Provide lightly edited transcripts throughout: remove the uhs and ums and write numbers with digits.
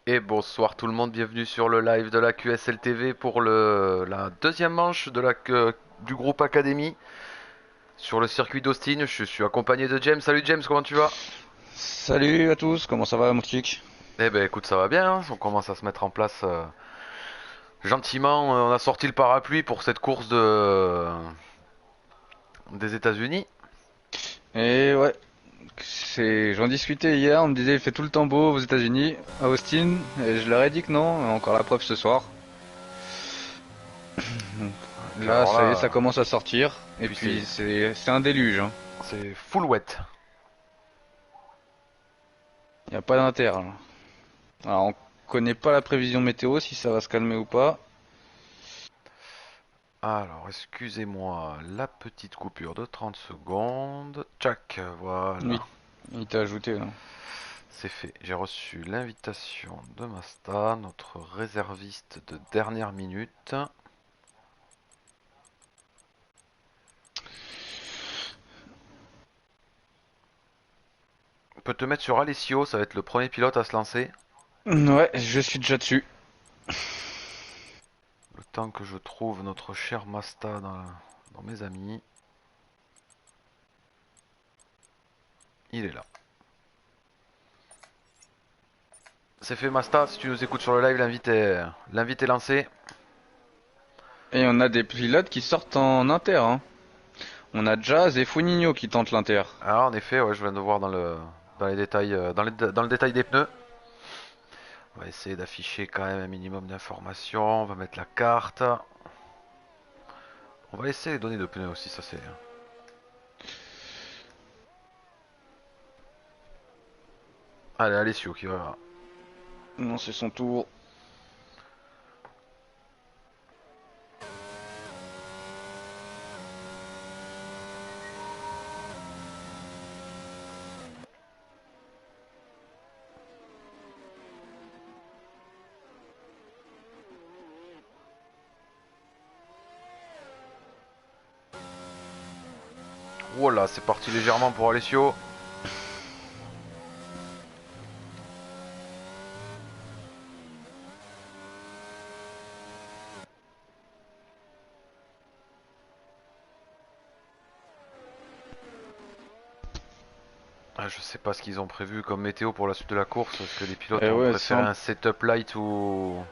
Et bonsoir tout le monde, bienvenue sur le live de la QSL TV pour la deuxième manche du groupe Academy sur le circuit d'Austin. Je suis accompagné de James. Salut James, comment tu vas? Salut à tous, comment ça va mon chic? Eh ben écoute, ça va bien, hein. On commence à se mettre en place gentiment. On a sorti le parapluie pour cette course des États-Unis. Et ouais, j'en discutais hier, on me disait il fait tout le temps beau aux États-Unis, à Austin, et je leur ai dit que non, encore la preuve ce soir. Donc Là, alors ça y est, ça là, commence à sortir, et puis puis c'est un déluge, hein. c'est full wet. Il n'y a pas d'intérêt, là. Alors on connaît pas la prévision météo, si ça va se calmer ou pas. Alors, excusez-moi, la petite coupure de 30 secondes. Tchac, voilà. Oui, il t'a ajouté là. C'est fait. J'ai reçu l'invitation de Masta, notre réserviste de dernière minute. On peut te mettre sur Alessio, ça va être le premier pilote à se lancer. Ouais, je suis déjà dessus. Le temps que je trouve notre cher Masta dans mes amis. Il est là. C'est fait Masta, si tu nous écoutes sur le live, l'invite est lancé. Et on a des pilotes qui sortent en inter, hein. On a Jazz et Funinho qui tentent l'inter. Alors en effet, ouais, je viens de voir dans les détails, dans le détail des pneus. On va essayer d'afficher quand même un minimum d'informations. On va mettre la carte. On va essayer les données de pneus aussi, ça c'est. Allez, Alessio qui va. Non, c'est son tour. Voilà, c'est parti légèrement pour Alessio. Ah, je sais pas ce qu'ils ont prévu comme météo pour la suite de la course. Est-ce que les pilotes Et ont ouais, préféré un setup light ou.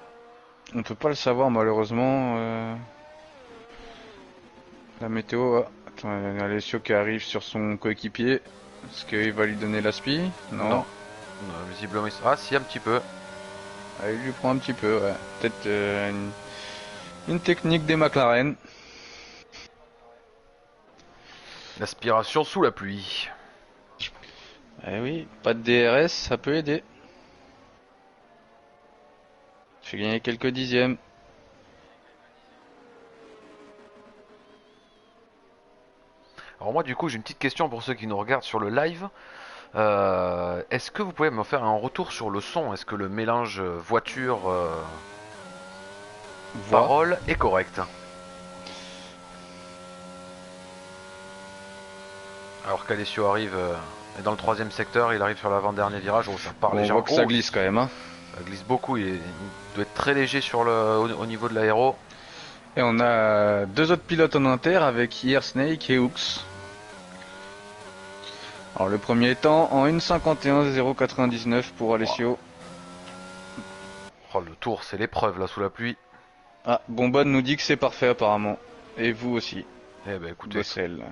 on peut pas le savoir malheureusement. La météo. Attends, il y a Alessio qui arrive sur son coéquipier. Est-ce qu'il va lui donner l'aspi? Non. Non. Non, visiblement. Ah, si, un petit peu. Ah, il lui prend un petit peu, ouais. Peut-être une technique des McLaren. L'aspiration sous la pluie. Eh oui, pas de DRS, ça peut aider. Fait gagner quelques dixièmes. Alors, moi, du coup, j'ai une petite question pour ceux qui nous regardent sur le live. Est-ce que vous pouvez me faire un retour sur le son? Est-ce que le mélange Voix. voiture-parole est correct? Alors qu'Alessio arrive est dans le troisième secteur, il arrive sur l'avant-dernier virage. Oh, ça part Bon, on voit légèrement. que ça Oh, glisse quand même, hein. ça glisse beaucoup. Il doit être très léger au niveau de l'aéro. Et on a deux autres pilotes en inter avec Year Snake et Hooks. Alors le premier étant en 1,51,099 pour Wow. Alessio. Oh, le tour, c'est l'épreuve là sous la pluie. Ah, Bonbonne nous dit que c'est parfait apparemment. Et vous aussi, Eh ben écoutez, Bossel.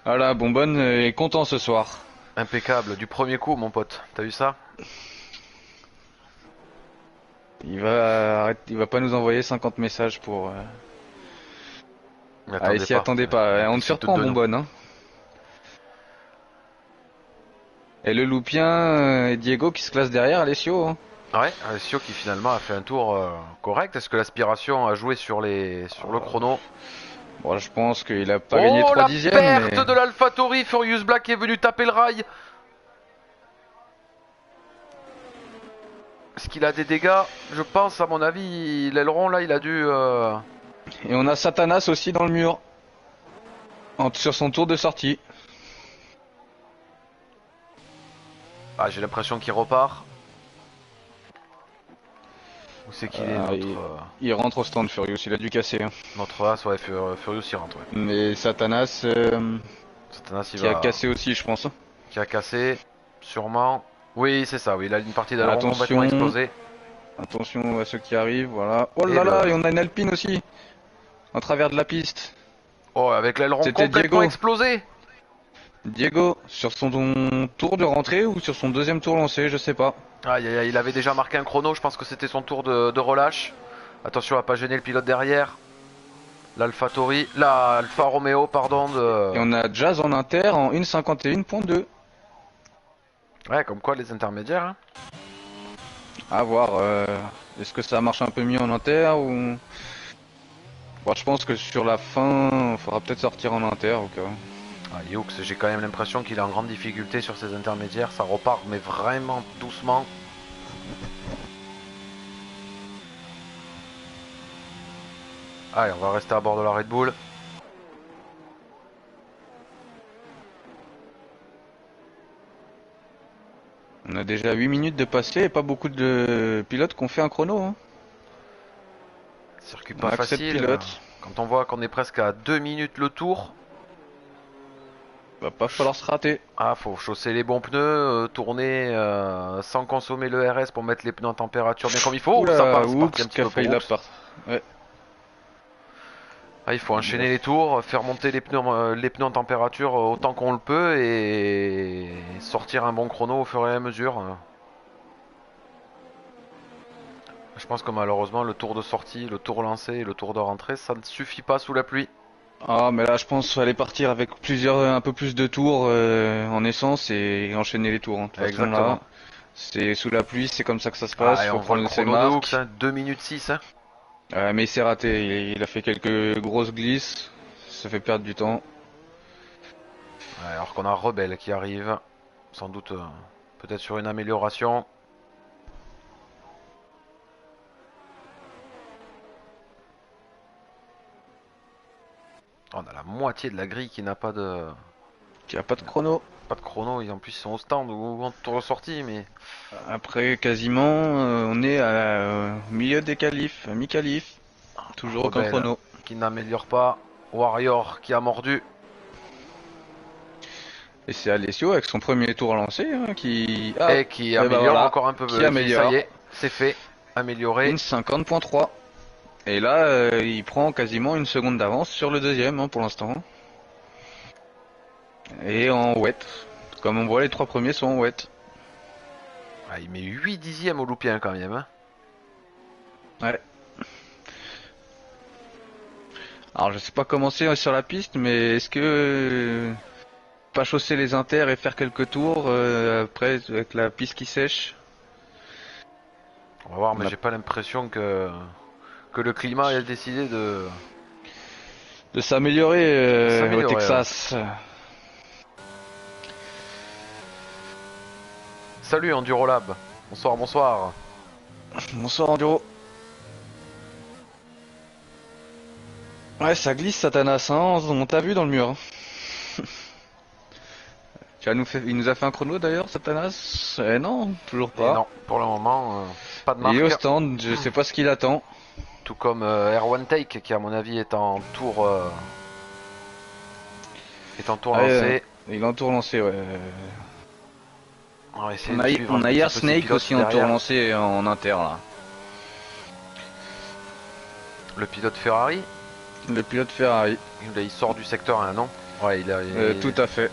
Voilà, Bonbonne est content ce soir. impeccable du premier coup, mon pote. T'as vu ça? Il va pas nous envoyer 50 messages pour. Mais Ah, il attendez s'y pas. attendait En pas. On te plus, il doute surprend, de nous. Bonbonne, hein. Et le Loupien et Diego qui se classent derrière Alessio, hein. Ouais, Alessio qui finalement a fait un tour correct. Est-ce que l'aspiration a joué sur le chrono? Bon, je pense qu'il a pas gagné Oh, 3 la dixièmes, perte mais. de l'AlphaTauri. Furious Black est venu taper le rail. Est-ce qu'il a des dégâts? Je pense, à mon avis, l'aileron là, il a dû. Et on a Satanas aussi dans le mur. Sur son tour de sortie. Ah, j'ai l'impression qu'il repart. C'est qu'il est il rentre au stand Furious, il a dû casser, hein. notre as, ouais, Furious il rentre, ouais. Mais Satanas, Satanas il qui a va. cassé aussi, je pense. Qui a cassé, sûrement. Oui, c'est ça, oui, il a une partie d'aileron complètement Attention, explosée. attention à ceux qui arrivent, voilà. Oh Et là là, le. et on a une Alpine aussi, en travers de la piste. Oh, avec l'aileron C'était complètement Diego. explosé. Diego, sur son tour de rentrée ou sur son deuxième tour lancé, je sais pas. Aïe, aïe, aïe, il avait déjà marqué un chrono, je pense que c'était son tour de relâche. Attention à pas gêner le pilote derrière. L'Alfa Romeo, pardon, Et on a Jazz en inter en 1,51.2. Ouais, comme quoi les intermédiaires, hein. À voir, est-ce que ça marche un peu mieux en inter ou... Bon, je pense que sur la fin, il faudra peut-être sortir en inter au cas où. Ah, Youx, j'ai quand même l'impression qu'il est en grande difficulté sur ses intermédiaires. Ça repart, mais vraiment doucement. Allez, on va rester à bord de la Red Bull. On a déjà 8 minutes de passé et pas beaucoup de pilotes qui ont fait un chrono, hein. Circuit On pas a que 7 facile. pilotes. Quand on voit qu'on est presque à 2 minutes le tour. Va pas falloir se rater. Ah, faut chausser les bons pneus, tourner sans consommer le RS pour mettre les pneus en température bien comme il faut. Ça Oula, part, c'est parti un oups, petit qu'a peu pour failli la oups. part. Ouais. Ah, il faut enchaîner les tours, faire monter les pneus en température autant qu'on le peut et sortir un bon chrono au fur et à mesure. Je pense que malheureusement le tour de sortie, le tour lancé et le tour de rentrée, ça ne suffit pas sous la pluie. Ah, mais là, je pense qu'il fallait partir avec un peu plus de tours en essence et enchaîner les tours, hein. De toute façon, Exactement. là, c'est sous la pluie, c'est comme ça que ça se Ah, passe. et Faut on voit le prendre ses chrono de Hooks, marques. hein, 2 minutes 6. Hein. Mais il s'est raté. Il a fait quelques grosses glisses. Ça fait perdre du temps. Ouais, alors qu'on a Rebelle qui arrive, sans doute peut-être sur une amélioration. On a la moitié de la grille qui n'a Il n'y a pas de chrono. pas de chrono. En plus, ils sont au stand ou en tour de sortie, mais Après, quasiment, on est au milieu des qualifs, mi-qualif. Toujours aucun Rebelle chrono. qui n'améliore pas. Warrior qui a mordu. Et c'est Alessio avec son premier tour lancé, hein, qui... Ah, Et qui ben améliore voilà, encore un peu. qui améliore. Ça y est, c'est fait. Amélioré. Une 50.3. Et là, il prend quasiment une seconde d'avance sur le deuxième, hein, pour l'instant. Et en wet. Comme on voit, les trois premiers sont en wet. Ah, il met 8 dixièmes au loupien quand même. Hein. Ouais. Alors je sais pas comment c'est sur la piste, mais est-ce que pas chausser les inters et faire quelques tours après avec la piste qui sèche? On va voir, mais On a- j'ai pas l'impression que le climat ait décidé De s'améliorer au s'améliorer. Ouais. Texas. Salut Endurolab. Bonsoir, bonsoir. Bonsoir Enduro. Ouais, ça glisse Satanas, hein, on t'a vu dans le mur, hein. Il nous a fait un chrono d'ailleurs, Satanas? Non, toujours Et pas. non, pour le moment, pas de marque. Il est au stand, je sais pas ce qu'il attend. Tout comme Air Take qui à mon avis est en tour lancé. Il est en tour lancé, ouais. On va essayer On de a, suivre on un a petit hier peu ces Snake pilotes aussi en tour derrière. lancé en inter là. Le pilote Ferrari, Le pilote Ferrari. il sort du secteur 1, non? Ouais, Tout à fait.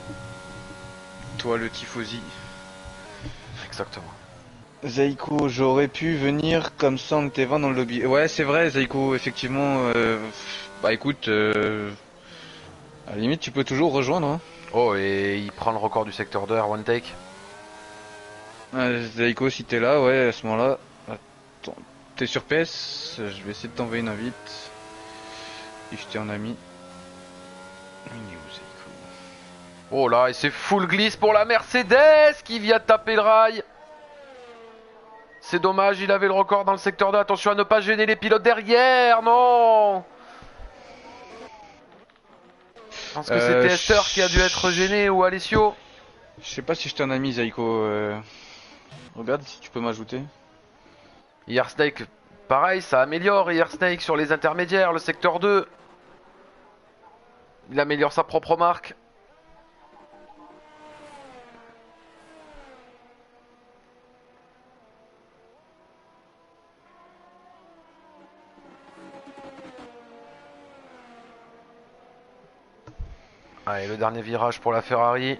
Toi le tifosi. Exactement. Zaiko, j'aurais pu venir comme ça en T20 dans le lobby. Ouais, c'est vrai, Zaiko, effectivement. Bah écoute, à la limite, tu peux toujours rejoindre, hein. Oh, et il prend le record du secteur 2 Air Take. Zaiko, si t'es là, ouais, à ce moment-là. Attends, t'es sur PS. Je vais essayer de t'envoyer une invite. Si je t'ai en ami. Il est où, Zaiko? Oh là, et c'est full glisse pour la Mercedes qui vient taper le rail. C'est dommage, il avait le record dans le secteur 2. Attention à ne pas gêner les pilotes derrière, non. Je pense que c'était Esther qui a dû être gêné ou Alessio. Je sais pas si je t'ai en ami, Zaiko. Regarde si tu peux m'ajouter. Hier Snake pareil, ça améliore Air Snake sur les intermédiaires, le secteur 2. Il améliore sa propre marque. Allez, le dernier virage pour la Ferrari.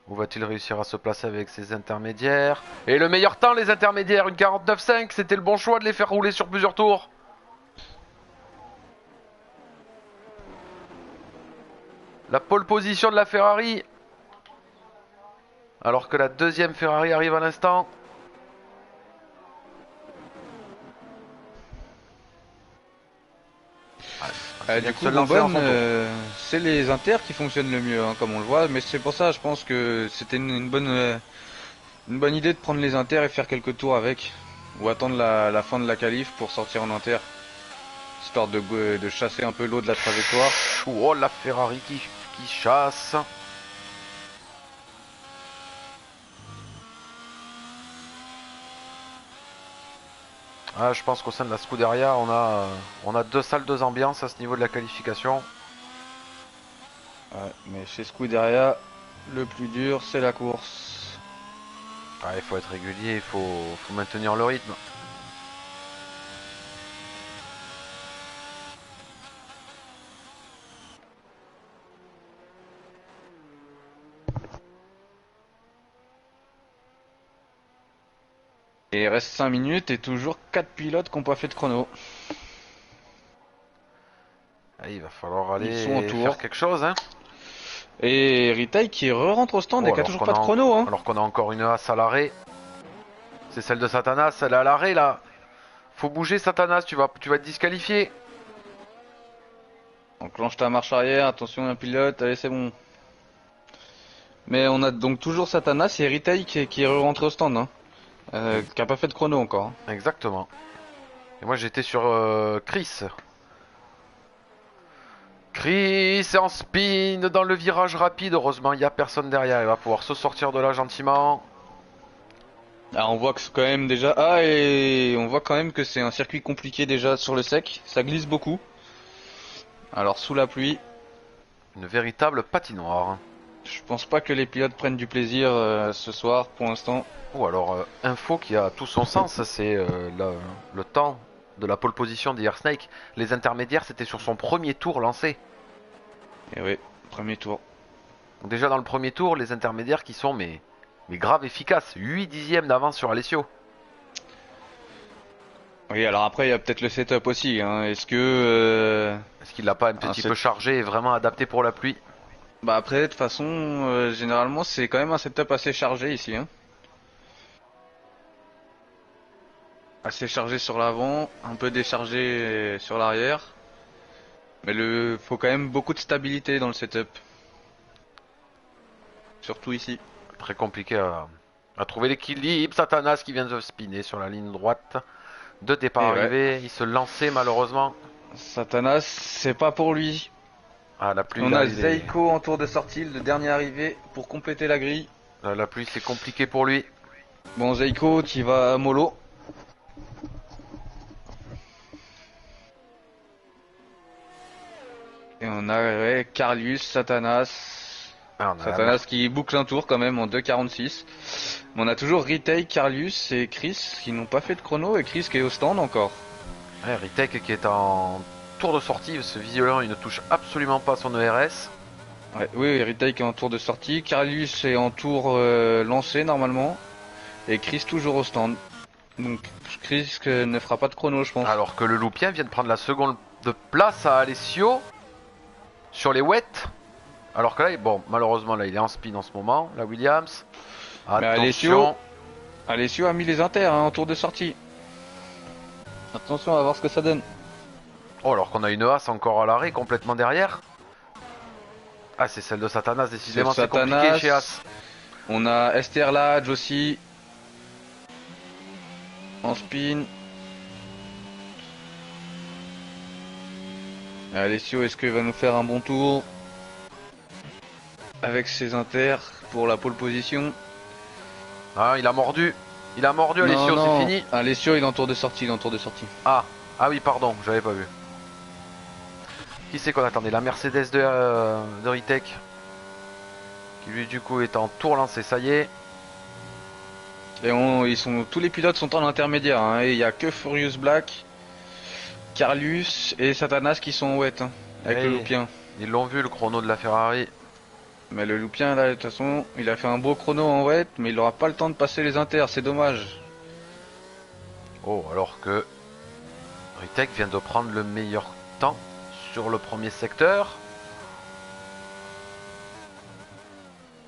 Où va-t-il réussir à se placer avec ses intermédiaires? Et le meilleur temps, les intermédiaires, une 49.5, c'était le bon choix de les faire rouler sur plusieurs tours. La pole position de la Ferrari. Alors que la deuxième Ferrari arrive à l'instant. Du coup, Bonbonne, c'est les inters qui fonctionnent le mieux, hein, comme on le voit. Mais c'est pour ça, je pense que c'était une bonne idée de prendre les inters et faire quelques tours avec. Ou attendre la fin de la qualif pour sortir en inter. Histoire de chasser un peu l'eau de la trajectoire. Oh, la Ferrari qui chasse. Ah, je pense qu'au sein de la Scuderia, on a deux salles, deux ambiances à ce niveau de la qualification. Ouais, mais chez Scuderia, le plus dur, c'est la course. Ah, il faut être régulier, il faut maintenir le rythme. Et il reste 5 minutes et toujours 4 pilotes qui n'ont pas fait de chrono. Ah, il va falloir aller Ils sont en tour. faire quelque chose, hein. Et Ritail qui rentre au stand et qui a toujours pas de chrono, hein. Alors qu'on a encore une as à l'arrêt. C'est celle de Satanas, elle est à l'arrêt là. Faut bouger Satanas, tu vas être disqualifié. Enclenche ta marche arrière, attention un pilote, allez c'est bon. Mais on a donc toujours Satanas et Ritail qui est rentré au stand, hein. Qui a pas fait de chrono encore, hein. Exactement. Et moi j'étais sur Chris. Chris est en spin dans le virage rapide. Heureusement il n'y a personne derrière, il va pouvoir se sortir de là gentiment. Ah, on voit que c'est quand même déjà... Ah, et on voit quand même que c'est un circuit compliqué déjà sur le sec. Ça glisse beaucoup. Alors sous la pluie, Une véritable patinoire. je pense pas que les pilotes prennent du plaisir ce soir pour l'instant. Ou alors info qui a tout son sens, c'est le temps de la pole position d'Air Snake. Les intermédiaires c'était sur son premier tour lancé. Et oui, premier tour. Donc déjà dans le premier tour, les intermédiaires qui sont mais grave efficaces. 8 dixièmes d'avance sur Alessio. Oui, alors après il y a peut-être le setup aussi, hein. Est-ce qu'il l'a pas un petit peu chargé et vraiment adapté pour la pluie? Bah après, de toute façon, généralement c'est quand même un setup assez chargé ici, hein. Assez chargé sur l'avant, un peu déchargé sur l'arrière. Mais faut quand même beaucoup de stabilité dans le setup. Surtout ici. Très compliqué à trouver l'équilibre. Satanas qui vient de spinner sur la ligne droite. Deux départs arrivés, il se lançait malheureusement. Satanas, c'est pas pour lui. Ah, la pluie. On a Zeiko en tour de sortie, le dernier arrivé pour compléter la grille. La pluie c'est compliqué pour lui. Bon, Zeiko, tu vas mollo. Et on a Carlius, Satanas. Satanas qui boucle un tour quand même en 2,46. On a toujours Retake, Carlius et Chris qui n'ont pas fait de chrono et Chris qui est au stand encore. Ouais, Ritek qui est en tour de sortie, ce visiblement il ne touche absolument pas son ERS. Ouais, oui, Retake est en tour de sortie, Carlius est en tour lancé normalement et Chris toujours au stand. Donc Chris ne fera pas de chrono je pense. Alors que le Loupien vient de prendre la seconde de place à Alessio sur les wets. Alors que là, bon, malheureusement là il est en spin en ce moment, la Williams. Attention. Alessio a mis les inters en tour de sortie. Attention, on va voir ce que ça donne. Oh, alors qu'on a une as encore à l'arrêt, complètement derrière. Ah, c'est celle de Satanas, décidément c'est compliqué chez As. On a Esther Ladge aussi. En spin. Alessio, est-ce qu'il va nous faire un bon tour avec ses inters pour la pole position? Ah, il a mordu. Il a mordu Non, Alessio, c'est non, fini. Alessio il est en tour de sortie, il est en tour de sortie. Ah, ah oui, pardon, j'avais pas vu. Qui c'est qu'on attendait? La Mercedes de Ritech. Qui lui du coup est en tour lancé, ça y est. Tous les pilotes sont en intermédiaire, hein, et il y a que Furious Black, Carlius et Satanas qui sont en wet, hein, avec le Et loupien. ils l'ont vu le chrono de la Ferrari. Mais le loupien là, de toute façon, il a fait un beau chrono en wet, mais il aura pas le temps de passer les inters, c'est dommage. Oh, alors que Ritech vient de prendre le meilleur temps sur le premier secteur.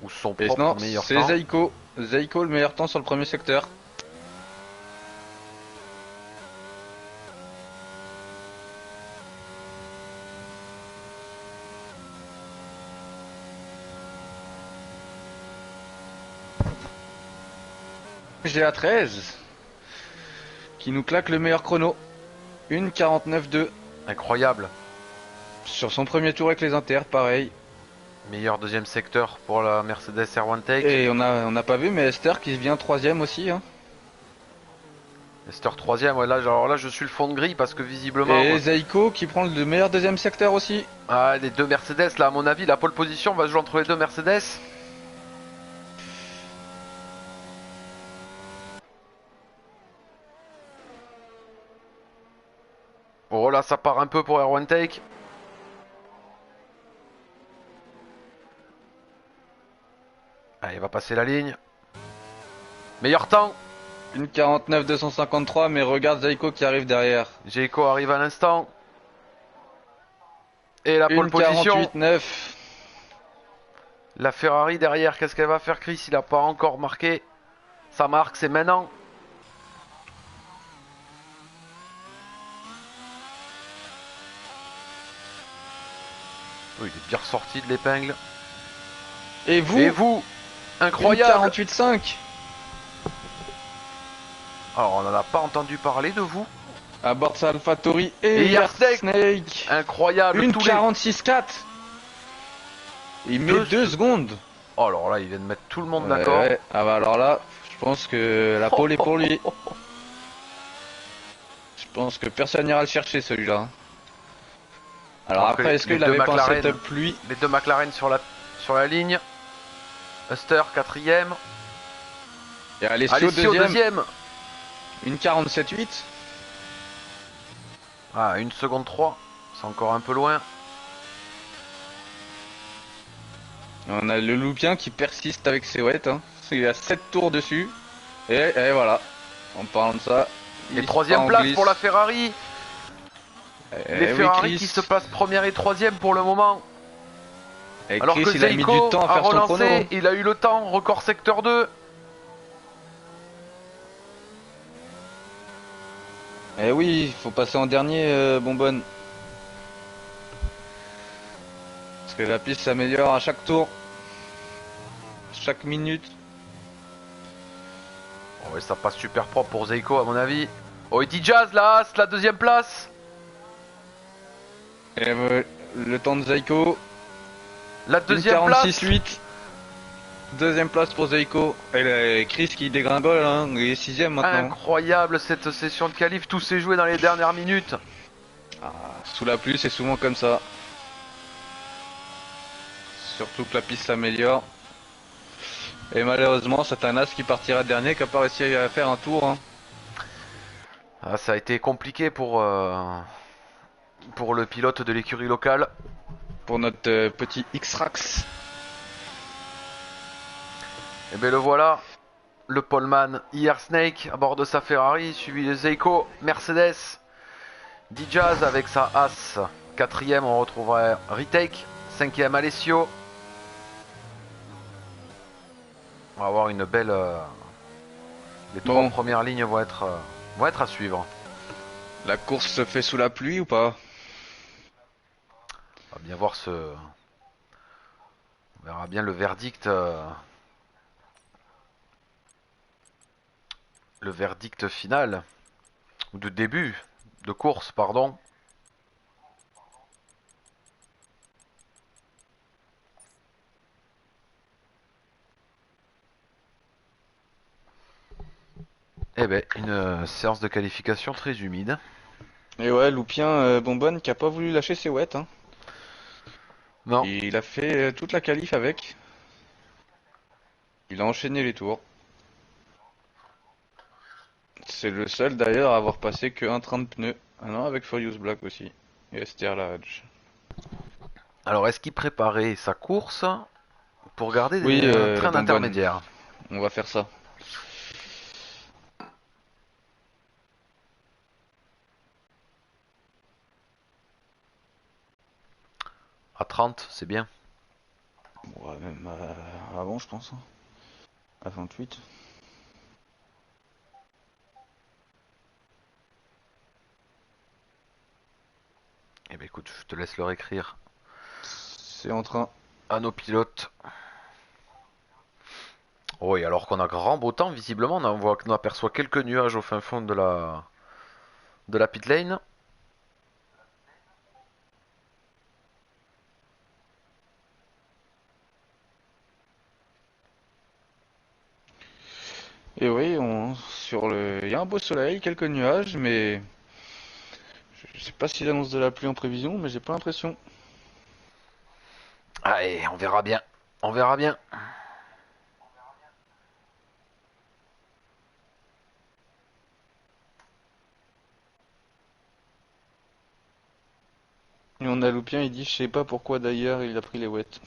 Ou son Et propre non, meilleur c'est temps. Zaiko. Zaiko le meilleur temps sur le premier secteur. GA13 qui nous claque le meilleur chrono. 1,49,2 Incroyable. sur son premier tour avec les inters, pareil. Meilleur deuxième secteur pour la Mercedes R1 Tech. Et on n'a pas vu, mais Esther qui vient troisième aussi, hein. Esther troisième, ouais, là, alors là je suis le fond de grille parce que visiblement... Et Zaiko qui prend le meilleur deuxième secteur aussi. Ah, les deux Mercedes, là à mon avis, la pole position va se jouer entre les deux Mercedes. Oh là, ça part un peu pour R1 Tech. Allez, il va passer la ligne. Meilleur temps. 1,49,253, mais regarde Zaiko qui arrive derrière. Jayco arrive à l'instant. Et la pole position. 1,48,9. La Ferrari derrière, qu'est-ce qu'elle va faire Chris? Il a pas encore marqué. Ça marque, c'est maintenant. Oui, il est bien ressorti de l'épingle. Et vous, Et vous, incroyable. 1,48,5. Alors, on n'en a pas entendu parler de vous. À bord de sa AlphaTauri Et et Yarsnake. Snake. Incroyable. Une tous les... 46,4. Il met 2 secondes. Oh, alors là, il vient de mettre tout le monde d'accord. Ouais. Ah bah alors là, je pense que la pole est pour lui. Je pense que personne n'ira le chercher celui-là. Alors Alors que après, est-ce les qu'il deux avait pas un McLaren- setup lui? Les deux McLaren sur la ligne. Huster quatrième. Et Alessio Alessio deuxième. Une 47,8. Ah, 1 seconde 3. C'est encore un peu loin. On a le loupien qui persiste avec ses wets, hein. Il a 7 tours dessus. Et voilà. En parlant de ça. Et il troisième part en place glisse. pour la Ferrari. Les Oui, Ferrari Chris. qui se placent première et troisième pour le moment. Et Alors Chris, que il a mis du Zeiko temps à a faire son chrono. relancé, il a eu le temps, record secteur 2. Eh oui, il faut passer en dernier, Bonbonne. Parce que la piste s'améliore à chaque tour. Chaque minute. Oh ouais, ça passe super propre pour Zeiko à mon avis. Oh, et Jazz là, c'est la deuxième place. Et le temps de Zaiko. La deuxième place. 46,8. Deuxième place pour Zaiko. Et Chris qui dégringole, hein. Il est sixième maintenant. Incroyable cette session de qualif, tout s'est joué dans les dernières minutes. Ah, sous la pluie, c'est souvent comme ça. Surtout que la piste s'améliore. Et malheureusement, c'est un as qui partira dernier, qui n'a pas réussi à faire un tour, hein. Ah, ça a été compliqué pour le pilote de l'écurie locale. Pour notre petit X-Rax. Et bien le voilà, le poleman IR Snake à bord de sa Ferrari, suivi de Zeiko, Mercedes, Dijaz avec sa As. Quatrième, on retrouverait Retake. Cinquième, Alessio. On va avoir une belle... Les trois premières lignes vont être à suivre. La course se fait sous la pluie ou pas? On va bien voir ce... On verra bien le verdict... Le verdict final. Ou de début de course, pardon. Eh ben, une séance de qualification très humide. Et ouais, Loupien Bonbonne qui a pas voulu lâcher ses wets, hein. Non. Il a fait toute la qualif avec. Il a enchaîné les tours. C'est le seul d'ailleurs à avoir passé que un train de pneus. Ah non, avec Furious Black aussi. Et Esther Lahadj. Alors, est-ce qu'il préparait sa course pour garder Oui, un train Bonbonne, d'intermédiaire? on va faire ça. À 30, c'est bien. Ouais, même avant, je pense, hein. À 28. Eh ben écoute, je te laisse leur écrire C'est en train. à nos pilotes. Oui, alors qu'on a grand beau temps, visiblement, on aperçoit quelques nuages au fin fond de la pit lane. Et oui, il y a un beau soleil, quelques nuages, mais je sais pas s'il annonce de la pluie en prévision, mais j'ai pas l'impression. Allez, on verra bien. On verra bien. Et on a Loupien, il dit, je sais pas pourquoi d'ailleurs il a pris les wets.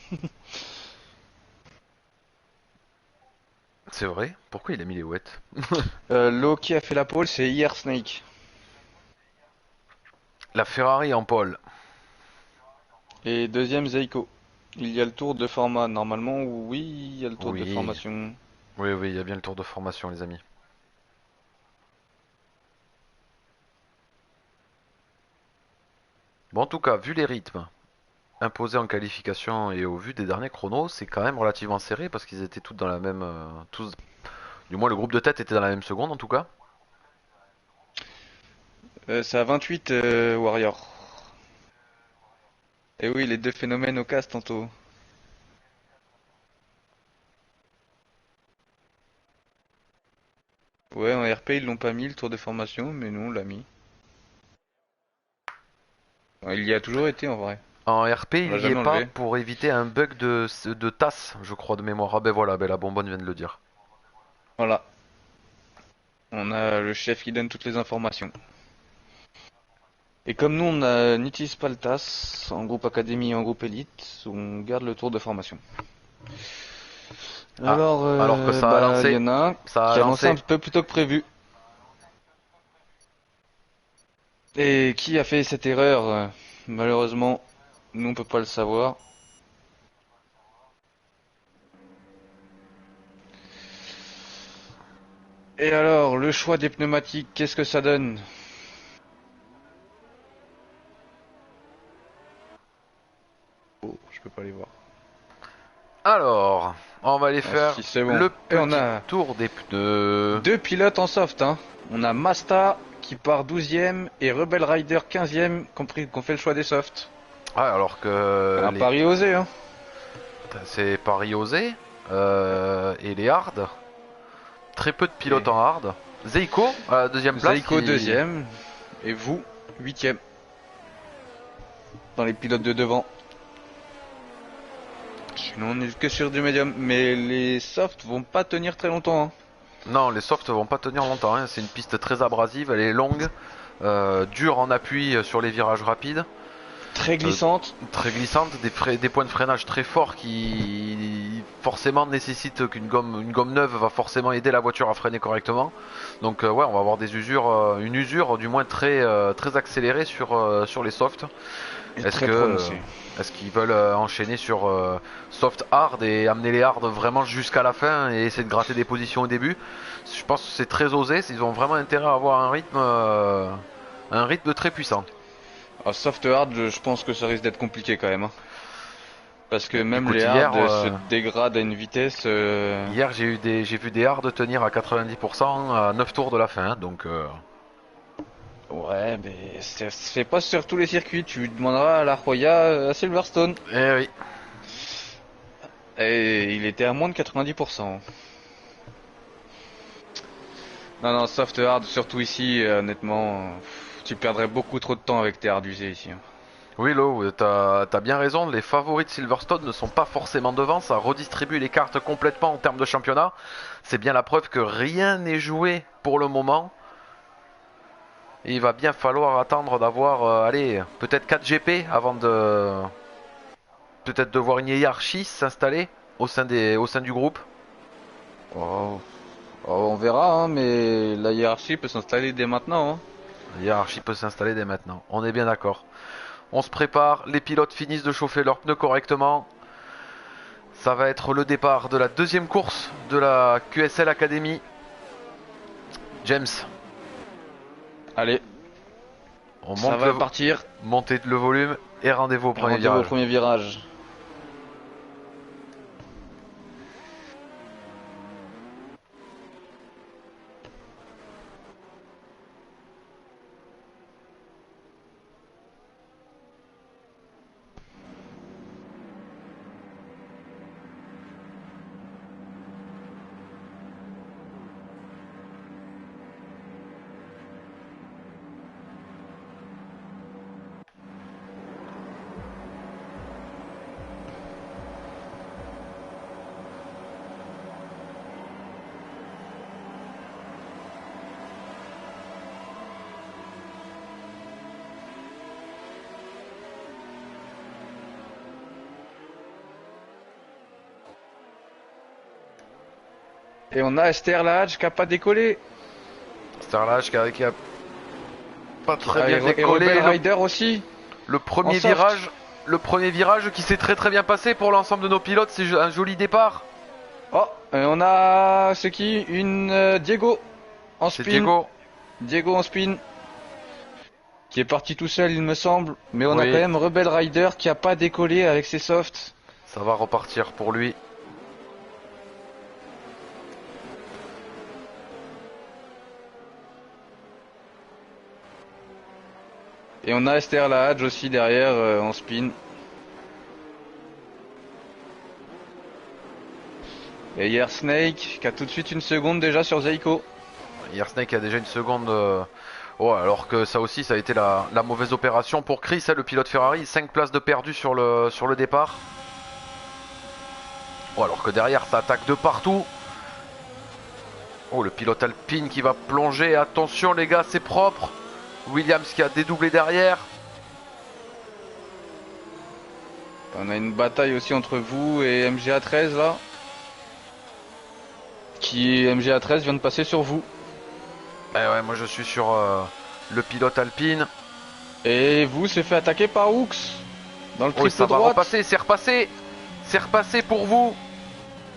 C'est vrai? Pourquoi il a mis les wets? L'eau qui a fait la pole, c'est hier Snake. La Ferrari en pole. Et deuxième Zeiko. Il y a le tour de format normalement, oui, il y a le tour de Oui, formation. oui, oui, il y a bien le tour de formation, les amis. Bon, en tout cas, vu les rythmes imposés en qualification et au vu des derniers chronos, c'est quand même relativement serré parce qu'ils étaient tous dans la même. Tous, du moins, le groupe de tête était dans la même seconde en tout cas. C'est à 28 Warrior. Et oui, les deux phénomènes au casse tantôt. Ouais, en RP ils l'ont pas mis le tour de formation, mais nous on l'a mis. Ouais, il y a toujours été en vrai. En RP, On il l'a y est jamais pas enlevé. pour éviter un bug de tasse, je crois, de mémoire. Ah ben voilà, ben la bonbonne vient de le dire. Voilà. On a le chef qui donne toutes les informations. Et comme nous n'utilise pas le TAS en groupe académie et en groupe élite, on garde le tour de formation. Ah, Alors, alors que ça a bah, il y lancé. en a un Ça a qui a lancé un lancé. peu plus tôt que prévu. Et qui a fait cette erreur malheureusement, nous on peut pas le savoir. Et alors, le choix des pneumatiques, qu'est-ce que ça donne? Oh, je peux pas les voir. Alors, on va aller Ah faire si, c'est bon. le Et on petit a tour des pneus. deux pilotes en soft, hein. On a Masta qui part 12ème et Rebel Rider 15ème, qu'on fait le choix des softs. Ah, alors que Un pari osé, hein. c'est Paris osé et les hard. Très peu de Et pilotes en hard. Zeiko à la deuxième place. Zaiko 2ème et vous 8ème dans les pilotes de devant. Sinon on est que sur du médium, mais les softs vont pas tenir très longtemps, hein. Non, les softs vont pas tenir longtemps, hein. C'est une piste très abrasive, elle est longue, dure en appui sur les virages rapides, Très euh, glissante. très glissante, des points de freinage très forts qui forcément nécessitent une gomme neuve va forcément aider la voiture à freiner correctement. Donc ouais, on va avoir des usures, une usure du moins très accélérée sur les softs. Et Est-ce très que prononcée. est-ce qu'ils veulent enchaîner sur soft hard et amener les hard vraiment jusqu'à la fin et essayer de gratter des positions au début? Je pense que c'est très osé. Ils ont vraiment intérêt à avoir un rythme très puissant. Alors, soft hard, je pense que ça risque d'être compliqué quand même, hein. Parce que même Écoute, les hard se dégradent à une vitesse. hier j'ai vu des hard tenir à 90% à 9 tours de la fin, hein, donc Ouais, mais ça se fait pas sur tous les circuits. Tu demanderas à la Roya à Silverstone. eh oui. Et il était à moins de 90%. Non, non, soft hard, surtout ici, honnêtement, tu perdrais beaucoup trop de temps avec tes hard usés ici, hein. Oui, Lo, t'as bien raison, les favoris de Silverstone ne sont pas forcément devant, ça redistribue les cartes complètement en termes de championnat. C'est bien la preuve que rien n'est joué pour le moment. Et il va bien falloir attendre d'avoir, allez, peut-être 4 GP avant de... Peut-être de voir une hiérarchie s'installer au sein du groupe. Oh, oh, on verra, hein, mais la hiérarchie peut s'installer dès maintenant, hein. La hiérarchie peut s'installer dès maintenant, on est bien d'accord. On se prépare, les pilotes finissent de chauffer leurs pneus correctement. Ça va être le départ de la deuxième course de la QSL Academy. James, Allez, on ça monte va partir. montez le volume et rendez-vous au premier Rendez-vous au virage. premier virage. Et on a Esther Lahadj qui a pas décollé. Starlage qui a pas très Ah, bien et décollé. Rebel Rider aussi. Le premier En soft. virage, le premier virage qui s'est très très bien passé pour l'ensemble de nos pilotes, c'est un joli départ. Oh, on a c'est qui? Une Diego en C'est spin. Diego. Diego en spin. Qui est parti tout seul, il me semble. Mais on a Oui. quand même Rebel Rider qui a pas décollé avec ses softs. Ça va repartir pour lui. Et on a Esther Lahadj aussi derrière en spin. Et hier Snake qui a tout de suite une seconde déjà sur Zeiko. Hier Snake a déjà une seconde. Oh, alors que ça aussi, ça a été la mauvaise opération pour Chris, hein, le pilote Ferrari. 5 places de perdu sur le départ. Oh, alors que derrière, ça attaque de partout. Oh, le pilote Alpine qui va plonger. Attention, les gars, c'est propre. Williams qui a dédoublé derrière. On a une bataille aussi entre vous et MGA13 là. Qui MGA13 vient de passer sur vous. Eh ouais, moi je suis sur le pilote Alpine. Et vous s'est fait attaquer par Hooks. Dans le Oh, triple ça va droite. repasser, c'est repassé. C'est repassé pour vous.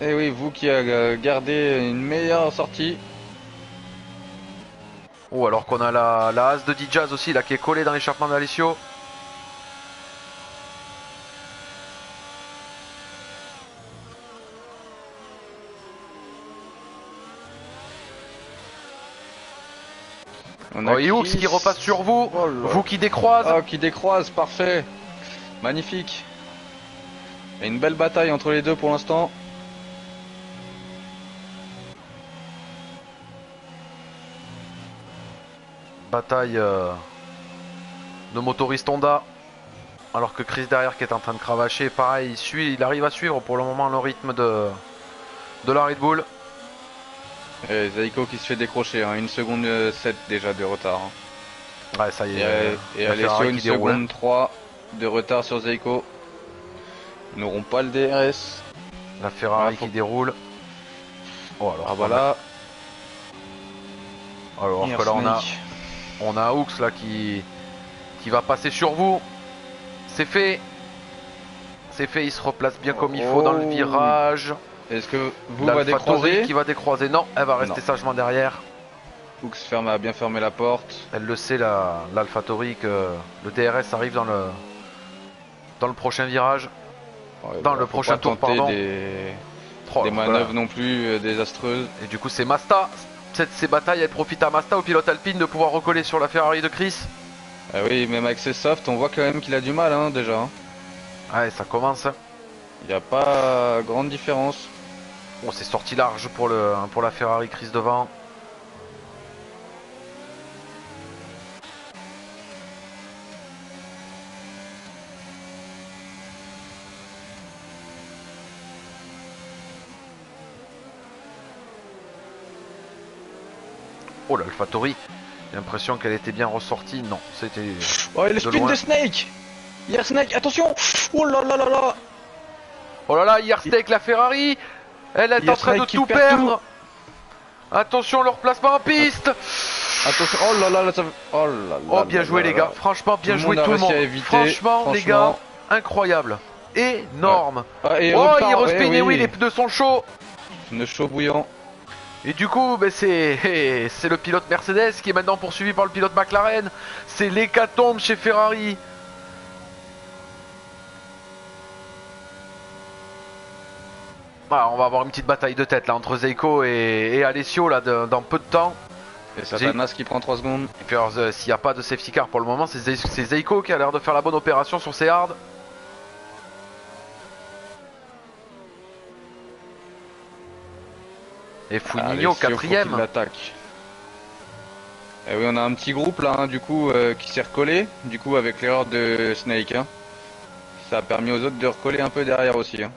Et oui, vous qui a gardé une meilleure sortie. Oh, alors qu'on a la As de Dijaz aussi, là, qui est collée dans l'échappement d'Alessio. On a Oh, et Hooks Chris. qui repasse sur vous. Oh là. Vous qui décroise. Oh, qui décroise, parfait. Magnifique. Et une belle bataille entre les deux pour l'instant. Bataille de motoriste Honda. Alors que Chris derrière qui est en train de cravacher, pareil, il arrive à suivre pour le moment le rythme de la Red Bull. Et Zaiko qui se fait décrocher, hein. 1 seconde 7 déjà de retard, hein. Ouais, ça y est. Et la Alessio Ferrari 1 qui déroule. seconde 3 de retard sur Zaiko. Ils n'auront pas le DRS. La Ferrari Ah, faut- qui déroule. Oh, alors, Ah voilà. alors Hier que là Snake. on a Hooks là qui va passer sur vous. C'est fait. C'est fait, il se replace bien comme il faut dans le Oh. virage. Est-ce que vous va L'Alphatori décroiser? qui va décroiser. Non, elle va rester Non. sagement derrière. Hooks a bien fermé la porte. Elle le sait, l'Alphatori, que le DRS arrive dans le prochain virage. Ouais, Dans bah, le faut prochain pas tour, tenter pardon. des manœuvres non plus désastreuses. Et du coup, c'est Masta. Ces batailles, elles profitent à Masta, au pilote Alpine, de pouvoir recoller sur la Ferrari de Chris. Ah oui, même avec ses softs, on voit quand même qu'il a du mal, hein, déjà, hein. Ouais, ça commence. Il n'y a pas grande différence. Oh, c'est sorti large pour la Ferrari Chris devant. Oh là, AlphaTauri. J'ai l'impression qu'elle était bien ressortie. Non, c'était. Oh, et le spin de Snake. Hier Snake, attention. Oh là là là là. Oh là là, Yersnake, la Ferrari. Elle est en train de tout perdre. Attention, leur placement en piste. Attention, oh là là, là ça... Oh là là. Oh, bien joué les gars, franchement, bien joué tout le monde. Franchement, les gars, incroyable. Énorme. Ouais. Oh, il respire, oui. Oui, les pneus sont chauds. Pneus chauds bouillants. Et du coup, bah, c'est le pilote Mercedes qui est maintenant poursuivi par le pilote McLaren. C'est l'hécatombe chez Ferrari. Ah, on va avoir une petite bataille de tête là entre Zeiko et Alessio là dans peu de temps. Et Satanas qui prend 3 secondes. Et puis alors, s'il n'y a pas de safety car pour le moment, c'est Zeiko qui a l'air de faire la bonne opération sur ses hards. Et Funinho quatrième. Et oui, on a un petit groupe là, hein, du coup, qui s'est recollé, du coup, avec l'erreur de Snake. Hein. Ça a permis aux autres de recoller un peu derrière aussi. Hein.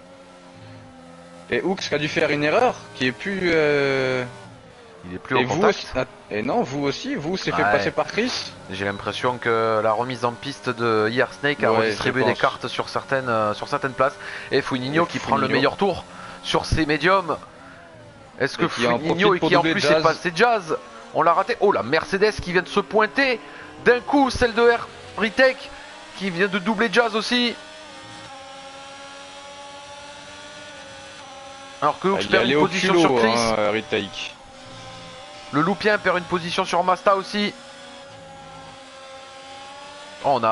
Et Hooks qui a dû faire une erreur, qui est plus... Il est plus au contact. Et non, vous aussi, vous s'est fait passer par Chris. J'ai l'impression que la remise en piste de Yersnake a redistribué des cartes sur certaines places. Et Funinho qui prend le meilleur tour sur ses médiums. Est-ce que Funinho qui en plus est passé Jazz? On l'a raté. Oh la Mercedes qui vient de se pointer. D'un coup celle de Retech qui vient de doubler Jazz aussi. Alors que Hooks perd une position sur Chris. Retake. Le Loupien perd une position sur Masta aussi. Oh, on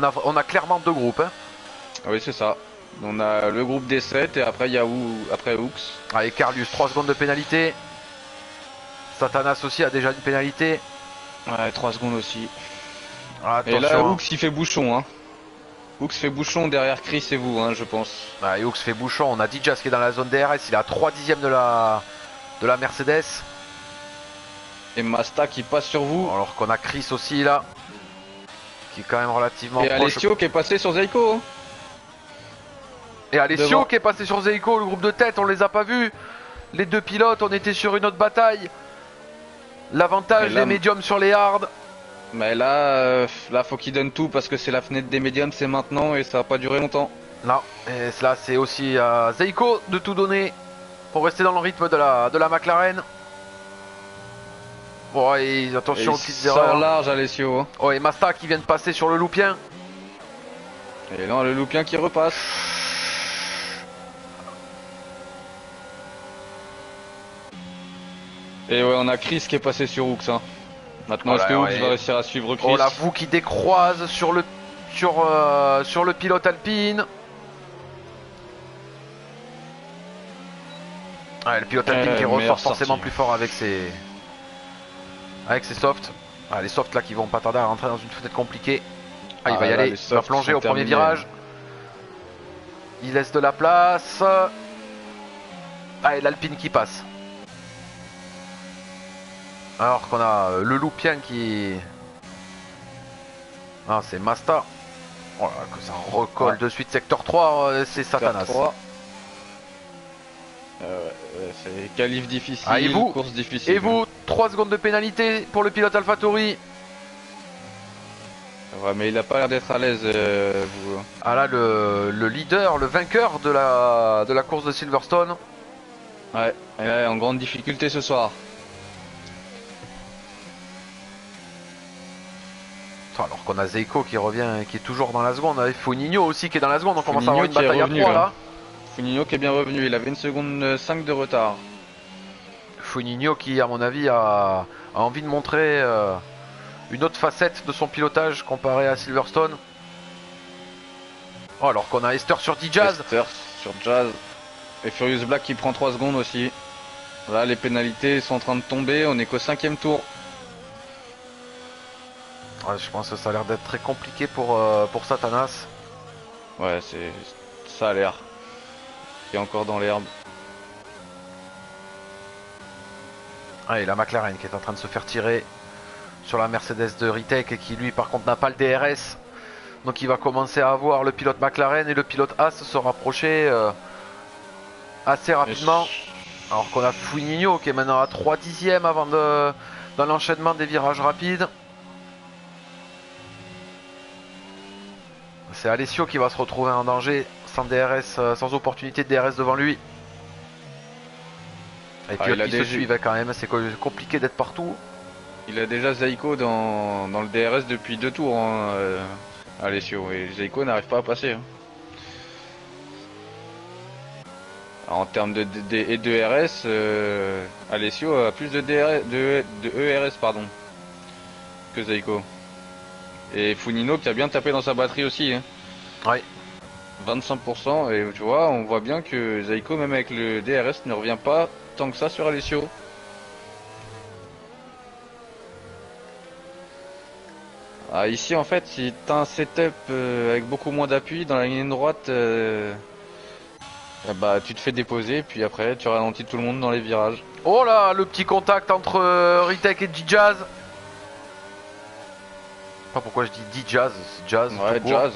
a clairement deux groupes. Hein. Oui, c'est ça. On a le groupe des 7 et après il y a après Hooks. Allez, Carlius, 3 secondes de pénalité. Satanas aussi a déjà une pénalité. Ouais, 3 secondes aussi. Attention. Et là, Hooks il fait bouchon. Hein. Hooks fait bouchon derrière Chris et vous, hein, je pense. Ouais, Hooks fait bouchon. On a Dijas qui est dans la zone DRS. Il est à 3 dixièmes de la Mercedes. Et Masta qui passe sur vous. Alors qu'on a Chris aussi là. Qui est quand même relativement proche. Et Alessio qui est passé sur Zeiko. Hein. Et Alessio qui est passé sur Zeiko. Le groupe de tête, on les a pas vus. Les deux pilotes, on était sur une autre bataille. L'avantage des médiums sur les hards. Mais là, faut qu'il donne tout parce que c'est la fenêtre des médiums, c'est maintenant et ça va pas durer longtemps. Non, et là c'est aussi à Zeiko de tout donner pour rester dans le rythme de la McLaren. Bon, et attention aux petites erreurs. Sort large Alessio. Hein. Oh, et Masta qui vient de passer sur le Loupien. Et là, le Loupien qui repasse. Et ouais, on a Chris qui est passé sur Hooks. Hein. Maintenant, est-ce que Hooks va réussir à suivre Chris? Oh la vous qui décroise sur le pilote Alpine. Ouais, le pilote Alpine qui ressort forcément plus fort avec ses softs. Ah, les softs là qui vont pas tarder à rentrer dans une fenêtre compliquée. Ah, il va y aller, il va plonger au premier virage. Il laisse de la place. Ah, et l'Alpine qui passe. Alors qu'on a le Loupien qui... Ah, c'est Masta. Oh là, que ça recolle de suite. Secteur 3, c'est Satanas. C'est qualif difficile, ah, et vous, course difficile. Et vous, 3 secondes de pénalité pour le pilote AlphaTauri. Ouais, mais il a pas l'air d'être à l'aise, vous. Ah là, le leader, le vainqueur de la course de Silverstone. Ouais, il est en grande difficulté ce soir. Alors qu'on a Zeiko qui revient, qui est toujours dans la seconde, avec Funinho aussi qui est dans la seconde, on commence à avoir une bataille revenu, à 3 là. Funinho qui est bien revenu, il avait 1 seconde 5 de retard. Funinho qui à mon avis a envie de montrer une autre facette de son pilotage comparé à Silverstone. Oh, alors qu'on a Esther sur Djaz. Esther sur Jazz. Et Furious Black qui prend 3 secondes aussi. Là les pénalités sont en train de tomber, on est qu'au 5ème tour. Ouais, je pense que ça a l'air d'être très compliqué pour Satanas. Ouais, ça a l'air. Il est encore dans l'herbe. Ah, et la McLaren qui est en train de se faire tirer sur la Mercedes de Retech et qui lui par contre n'a pas le DRS. Donc il va commencer à avoir le pilote McLaren et le pilote As se rapprocher assez rapidement. Alors qu'on a Funinho qui est maintenant à 3 dixièmes avant dans l'enchaînement des virages rapides. C'est Alessio qui va se retrouver en danger sans DRS, sans opportunité de DRS devant lui. Et puis qui se suivent quand même, c'est compliqué d'être partout. Il a déjà Zaiko dans le DRS depuis 2 tours, hein, Alessio, et Zaiko n'arrive pas à passer. Hein. En termes de RS, Alessio a plus de ERS pardon, que Zaiko. Et Funino qui a bien tapé dans sa batterie aussi. Hein. Ouais. 25%, et tu vois, on voit bien que Zaiko, même avec le DRS, ne revient pas tant que ça sur Alessio. Ah, ici en fait, si t'as un setup avec beaucoup moins d'appui dans la ligne droite, bah tu te fais déposer, puis après tu ralentis tout le monde dans les virages. Oh là, le petit contact entre Ritek et D-Jazz. Pas pourquoi je dis D-Jazz, c'est Jazz. Ouais, Jazz.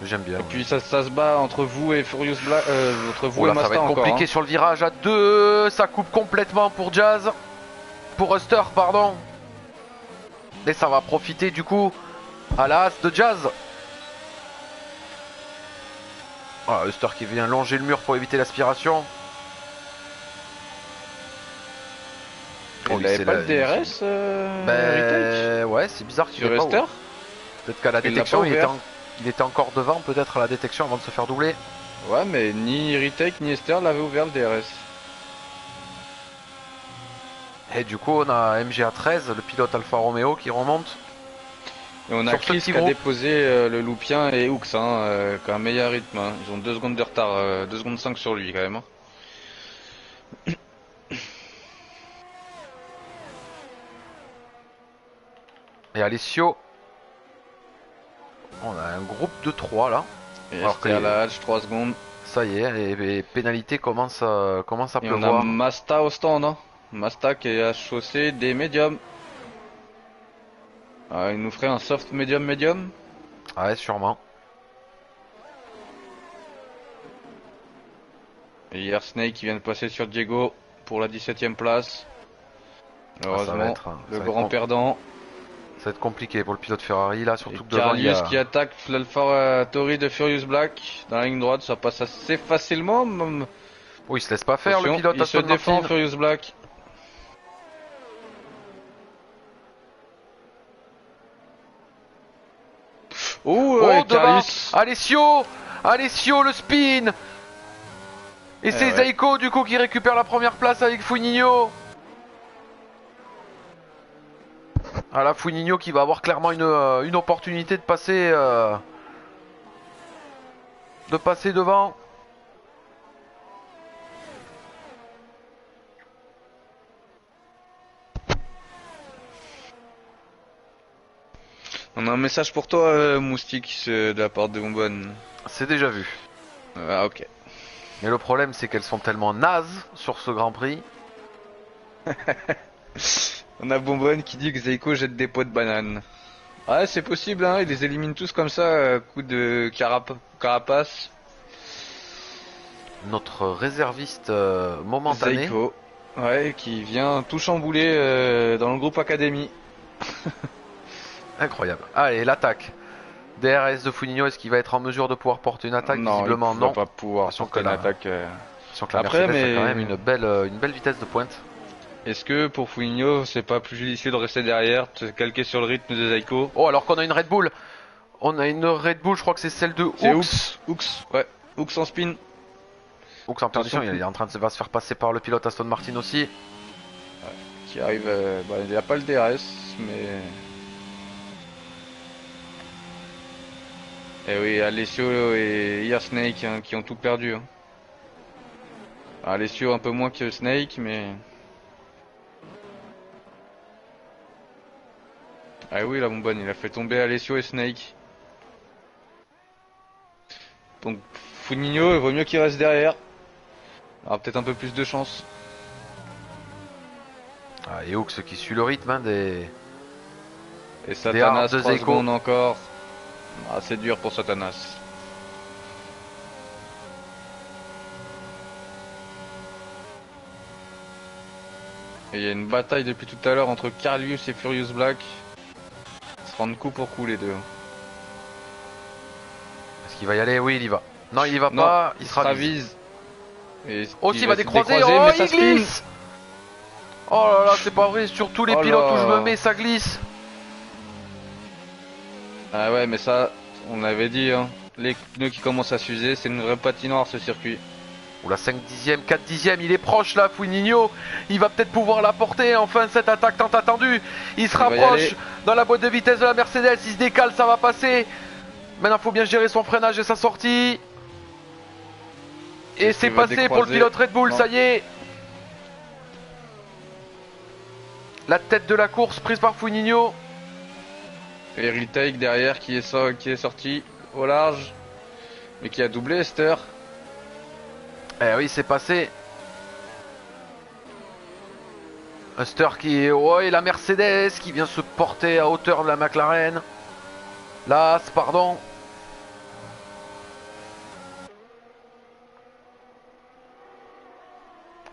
J'aime bien. Et puis ça se bat entre vous et Furious Black, entre vous et Masta. Ça va être compliqué sur le virage à 2. Ça coupe complètement pour Jazz. Pour Huster, pardon. Et ça va profiter du coup à l'as de Jazz. Voilà, Huster qui vient longer le mur pour éviter l'aspiration. Il avait pas le DRS ouais, c'est bizarre qu'il ait pas. Huster. Peut-être qu'à la détection, il était encore devant, peut-être à la détection avant de se faire doubler. Ouais, mais ni Retake ni Esther l'avaient ouvert le DRS. Et du coup, on a MGA13, le pilote Alfa Romeo qui remonte. Et on a Chris qui a déposé le Loupien et Hooks, qui a un meilleur rythme. Hein. Ils ont 2 secondes de retard, 2 secondes 5 sur lui quand même. Hein. Et Alessio, on a un groupe de 3 là. Et alors qu'il y a la hache 3 secondes. Ça y est, et pénalité commence à pleuvoir. On a Masta au stand, hein. Masta qui est à chaussée des médiums. Ah, il nous ferait un soft médium. Ouais, sûrement. Et hier Snake qui vient de passer sur Diego pour la 17ème place. Heureusement, le grand perdant. Ça va être compliqué pour le pilote Ferrari là, surtout que devant Carlius qui attaque l'Alfa Tauri de Furious Black dans la ligne droite, ça passe assez facilement. Oui, il se laisse pas faire. Attention, le pilote il se défend Furious Black. Carlius. Alessio le spin. Et c'est Zaiko du coup qui récupère la première place avec Funinho. Ah là, Funinho qui va avoir clairement une opportunité de passer devant. On a un message pour toi, Moustique, de la part de Bonbonne. C'est déjà vu. Ah, ok. Mais le problème, c'est qu'elles sont tellement nazes sur ce Grand Prix. On a Bonbonne qui dit que Zaiko jette des pots de banane. Ouais, c'est possible, hein, ils les éliminent tous comme ça, coup de carapace. Notre réserviste momentané. Zaiko, ouais, qui vient tout chambouler dans le groupe Academy. Incroyable. Allez, l'attaque. DRS de Funinho, est-ce qu'il va être en mesure de pouvoir porter une attaque? Visiblement non. Il va pas pouvoir porter une attaque. Après, mais quand même une belle vitesse de pointe. Est-ce que pour Funinho, c'est pas plus judicieux de rester derrière, te calquer sur le rythme de Zaiko? Oh, alors qu'on a une Red Bull. On a une Red Bull, je crois que c'est celle de Hooks. Ouais, Hooks en spin. Hooks en perdition, il est en train de se faire passer par le pilote Aston Martin aussi. Ouais, qui arrive, il a pas le DRS, mais... Et oui, Alessio et Air Snake qui ont tout perdu. Hein. Alessio un peu moins que Snake, mais... Ah oui, la bonbonne, il a fait tomber Alessio et Snake. Donc, Funinho, il vaut mieux qu'il reste derrière. Il aura peut-être un peu plus de chance. Ah, et Hooks qui suit le rythme des... Et Satanas, 3 secondes encore. Ah, c'est dur pour Satanas. Et il y a une bataille depuis tout à l'heure entre Carlius et Furious Black. Ils se rendent coup pour coup les deux. Est-ce qu'il va y aller? Oui, il y va. Non, il y va Non, pas, il il se se ravise. ravise. Et Oh, s'il il va va se décroiser, décroiser, oh, mais ça il spin. glisse! Oh là là, c'est pas vrai, sur tous les Oh pilotes où je me là. mets, ça glisse. Ah ouais, mais ça, on l'avait dit, hein. Les pneus qui commencent à s'user, c'est une vraie patinoire ce circuit. Oula, 5 dixièmes, 4 dixièmes, il est proche là, Fuignino. Il va peut-être pouvoir la porter, enfin, cette attaque tant attendue. Il se Il va y aller. rapproche dans la boîte de vitesse de la Mercedes, il se décale, ça va passer. Maintenant, il faut bien gérer son freinage et sa sortie. Et c'est passé pour le pilote Red Bull, non. ça y est. La tête de la course prise par Fuignino. Et Retake derrière qui est sorti au large. Mais qui a doublé Esther. Eh oui, c'est passé. Huster qui est... Oh, et la Mercedes qui vient se porter à hauteur de la McLaren. L'As, pardon.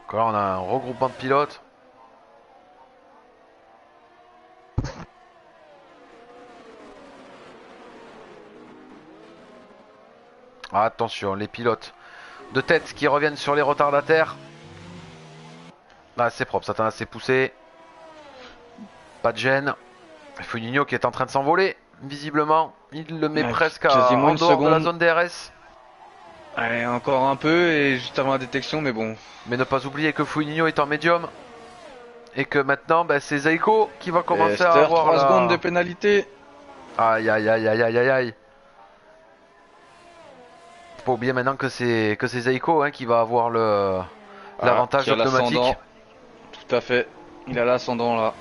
Donc là, on a un regroupement de pilotes. Ah, attention, les pilotes de tête qui reviennent sur les retardataires. Ah, c'est propre, ça t'a assez poussé. Pas de gêne. Funinho qui est en train de s'envoler, visiblement. Il le met Ouais, presque quasiment en une dehors de la seconde. zone DRS. Allez, encore un peu et juste avant la détection, mais bon. Mais ne pas oublier que Funinho est en médium. Et que maintenant, bah, c'est Zaiko qui va commencer à Esther, avoir 3 la... secondes de pénalité. Aïe aïe aïe aïe aïe aïe aïe. Faut pas oublier maintenant que c'est Zaiko hein, qui va avoir le l'avantage qui a automatique. l'ascendant. Tout à fait. Il a l'ascendant là.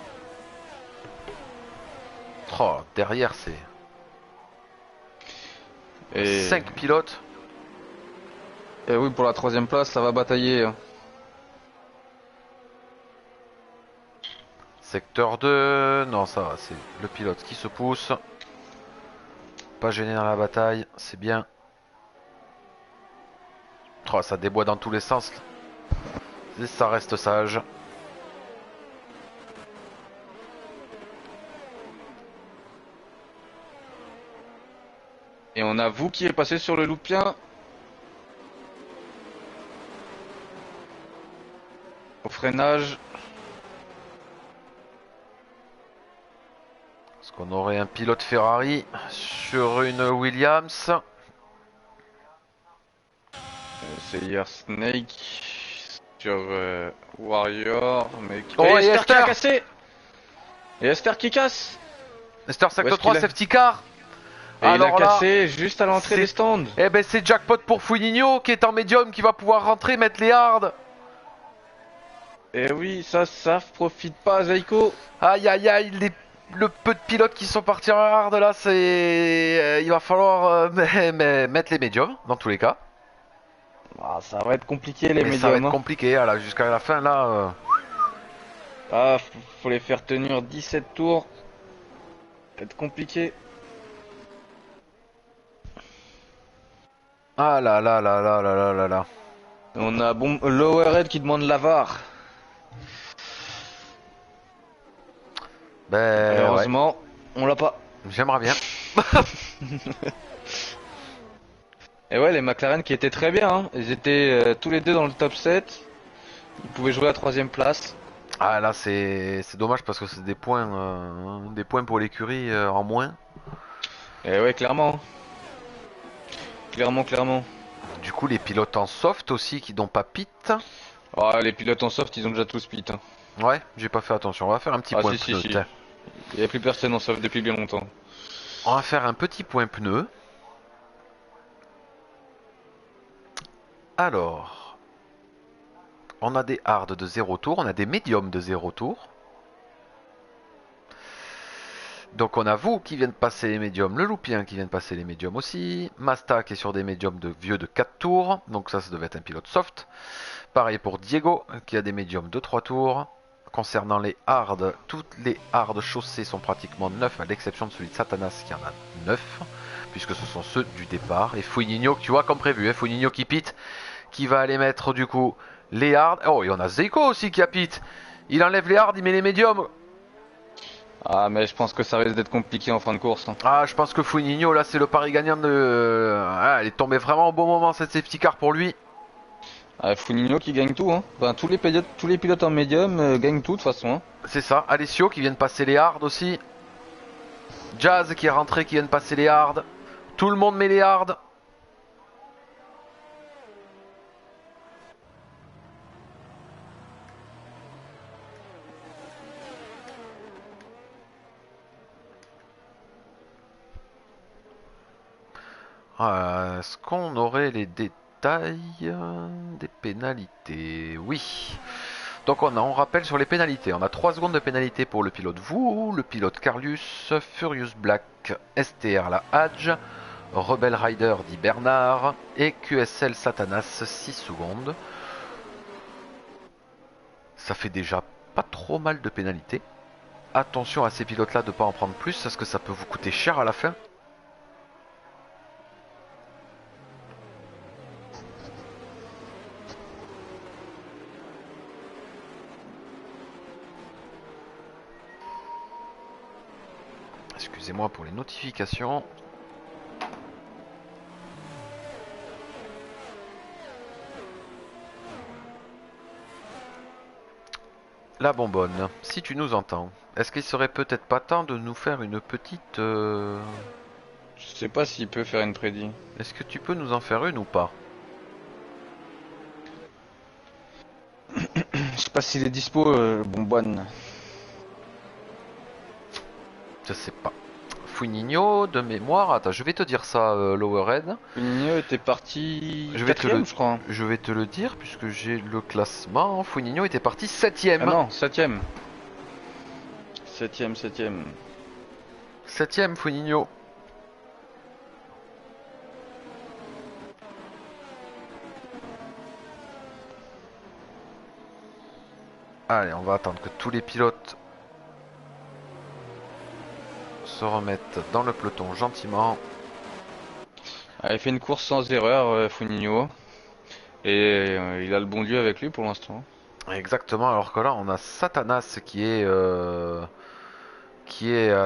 Oh, derrière c'est Et... 5 pilotes. Et oui, pour la 3ème place, ça va batailler. Hein. Secteur 2, non ça va, c'est le pilote qui se pousse. Pas gêné dans la bataille, c'est bien. Oh, ça déboie dans tous les sens. Et ça reste sage. Et on a vous qui est passé sur le loopien. Au freinage. Est-ce qu'on aurait un pilote Ferrari sur une Williams? C'est hier Snake sur Warrior. Mais... Oh, et et Esther qui a Esther cassé. Et Esther qui casse. Esther secteur Où est-ce 3 qu'il a- safety car. Et il a Alors là, cassé juste à l'entrée c'est- des stands. eh ben c'est jackpot pour Funinho qui est en médium qui va pouvoir rentrer mettre les hards. Et oui, ça profite pas à Zaiko. Aïe aïe aïe, le peu de pilotes qui sont partis en hard là, c'est il va falloir mettre les médiums dans tous les cas. Ah, ça va être compliqué les Et ça va médiums. être compliqué là, jusqu'à la fin là. Ah, faut les faire tenir 17 tours. Ça va être compliqué. Ah là là là là là là là là. On a bon Lowerhead qui demande la VAR. Ben ouais, Malheureusement, on l'a pas. j'aimerais bien. Et ouais, les McLaren qui étaient très bien. Hein. Ils étaient tous les deux dans le top 7. Ils pouvaient jouer la 3ème place. Ah là c'est dommage parce que c'est des points pour l'écurie en moins. Et ouais, clairement. Clairement. Du coup les pilotes en soft aussi qui n'ont pas pit. Ah, les pilotes en soft, ils ont déjà tous pit. Hein. Ouais, j'ai pas fait attention. On va faire un petit Ah, point si, pneu. si. Tiens. Il n'y a plus personne en soft depuis bien longtemps. On va faire un petit point pneu. Alors, on a des hard de 0 tour, on a des médiums de 0 tour. Donc on a vous qui vient de passer les médiums, le loupien qui vient de passer les médiums aussi, Masta qui est sur des médiums de vieux de 4 tours, donc ça devait être un pilote soft. Pareil pour Diego qui a des médiums de 3 tours. Concernant les hards, toutes les hards chaussées sont pratiquement 9 à l'exception de celui de Satanas qui en a 9, puisque ce sont ceux du départ. Et Fuininho, tu vois comme prévu, hein, Fuininho qui pite, qui va aller mettre du coup les hards. Oh, et on a Zeiko aussi qui a pit. Il enlève les hards, il met les médiums. Ah, mais je pense que ça risque d'être compliqué en fin de course, hein. Ah, je pense que Funinho, là, c'est le pari gagnant de... Ah, elle est tombée vraiment au bon moment, cette safety car pour lui. Ah, Foligno qui gagne tout, hein. Enfin, tous les pilotes en médium gagnent tout de toute façon, hein. C'est ça. Alessio qui vient de passer les hards aussi. Jazz qui est rentré, qui vient de passer les hards. Tout le monde met les hards. Est-ce qu'on aurait les détails des pénalités? Oui. Donc on rappelle sur les pénalités. On a 3 secondes de pénalité pour le pilote Wu, le pilote Carlius, Furious Black, STR la Hadj, Rebel Rider dit Bernard et QSL Satanas 6 secondes. Ça fait déjà pas trop mal de pénalités. Attention à ces pilotes là de ne pas en prendre plus parce que ça peut vous coûter cher à la fin. Excusez-moi pour les notifications. La bonbonne, si tu nous entends, est-ce qu'il serait peut-être pas temps de nous faire une petite... Je sais pas s'il peut faire une prédit. Est-ce que tu peux nous en faire une ou pas? Je sais pas s'il est dispo, Bonbonne. Je sais pas. Funinho, de mémoire, attends, je vais te dire ça, Lowerhead. Foligno était parti Je vais te quatrième, je crois. Je vais te le dire puisque j'ai le classement. Funinho était parti 7ème. Ah non, septième. Septième. 7ème Funinho. Allez, on va attendre que tous les pilotes se remettent dans le peloton gentiment. Ah, il fait une course sans erreur, Foligno. Et il a le bon Dieu avec lui pour l'instant. Exactement, alors que là on a Satanas qui est à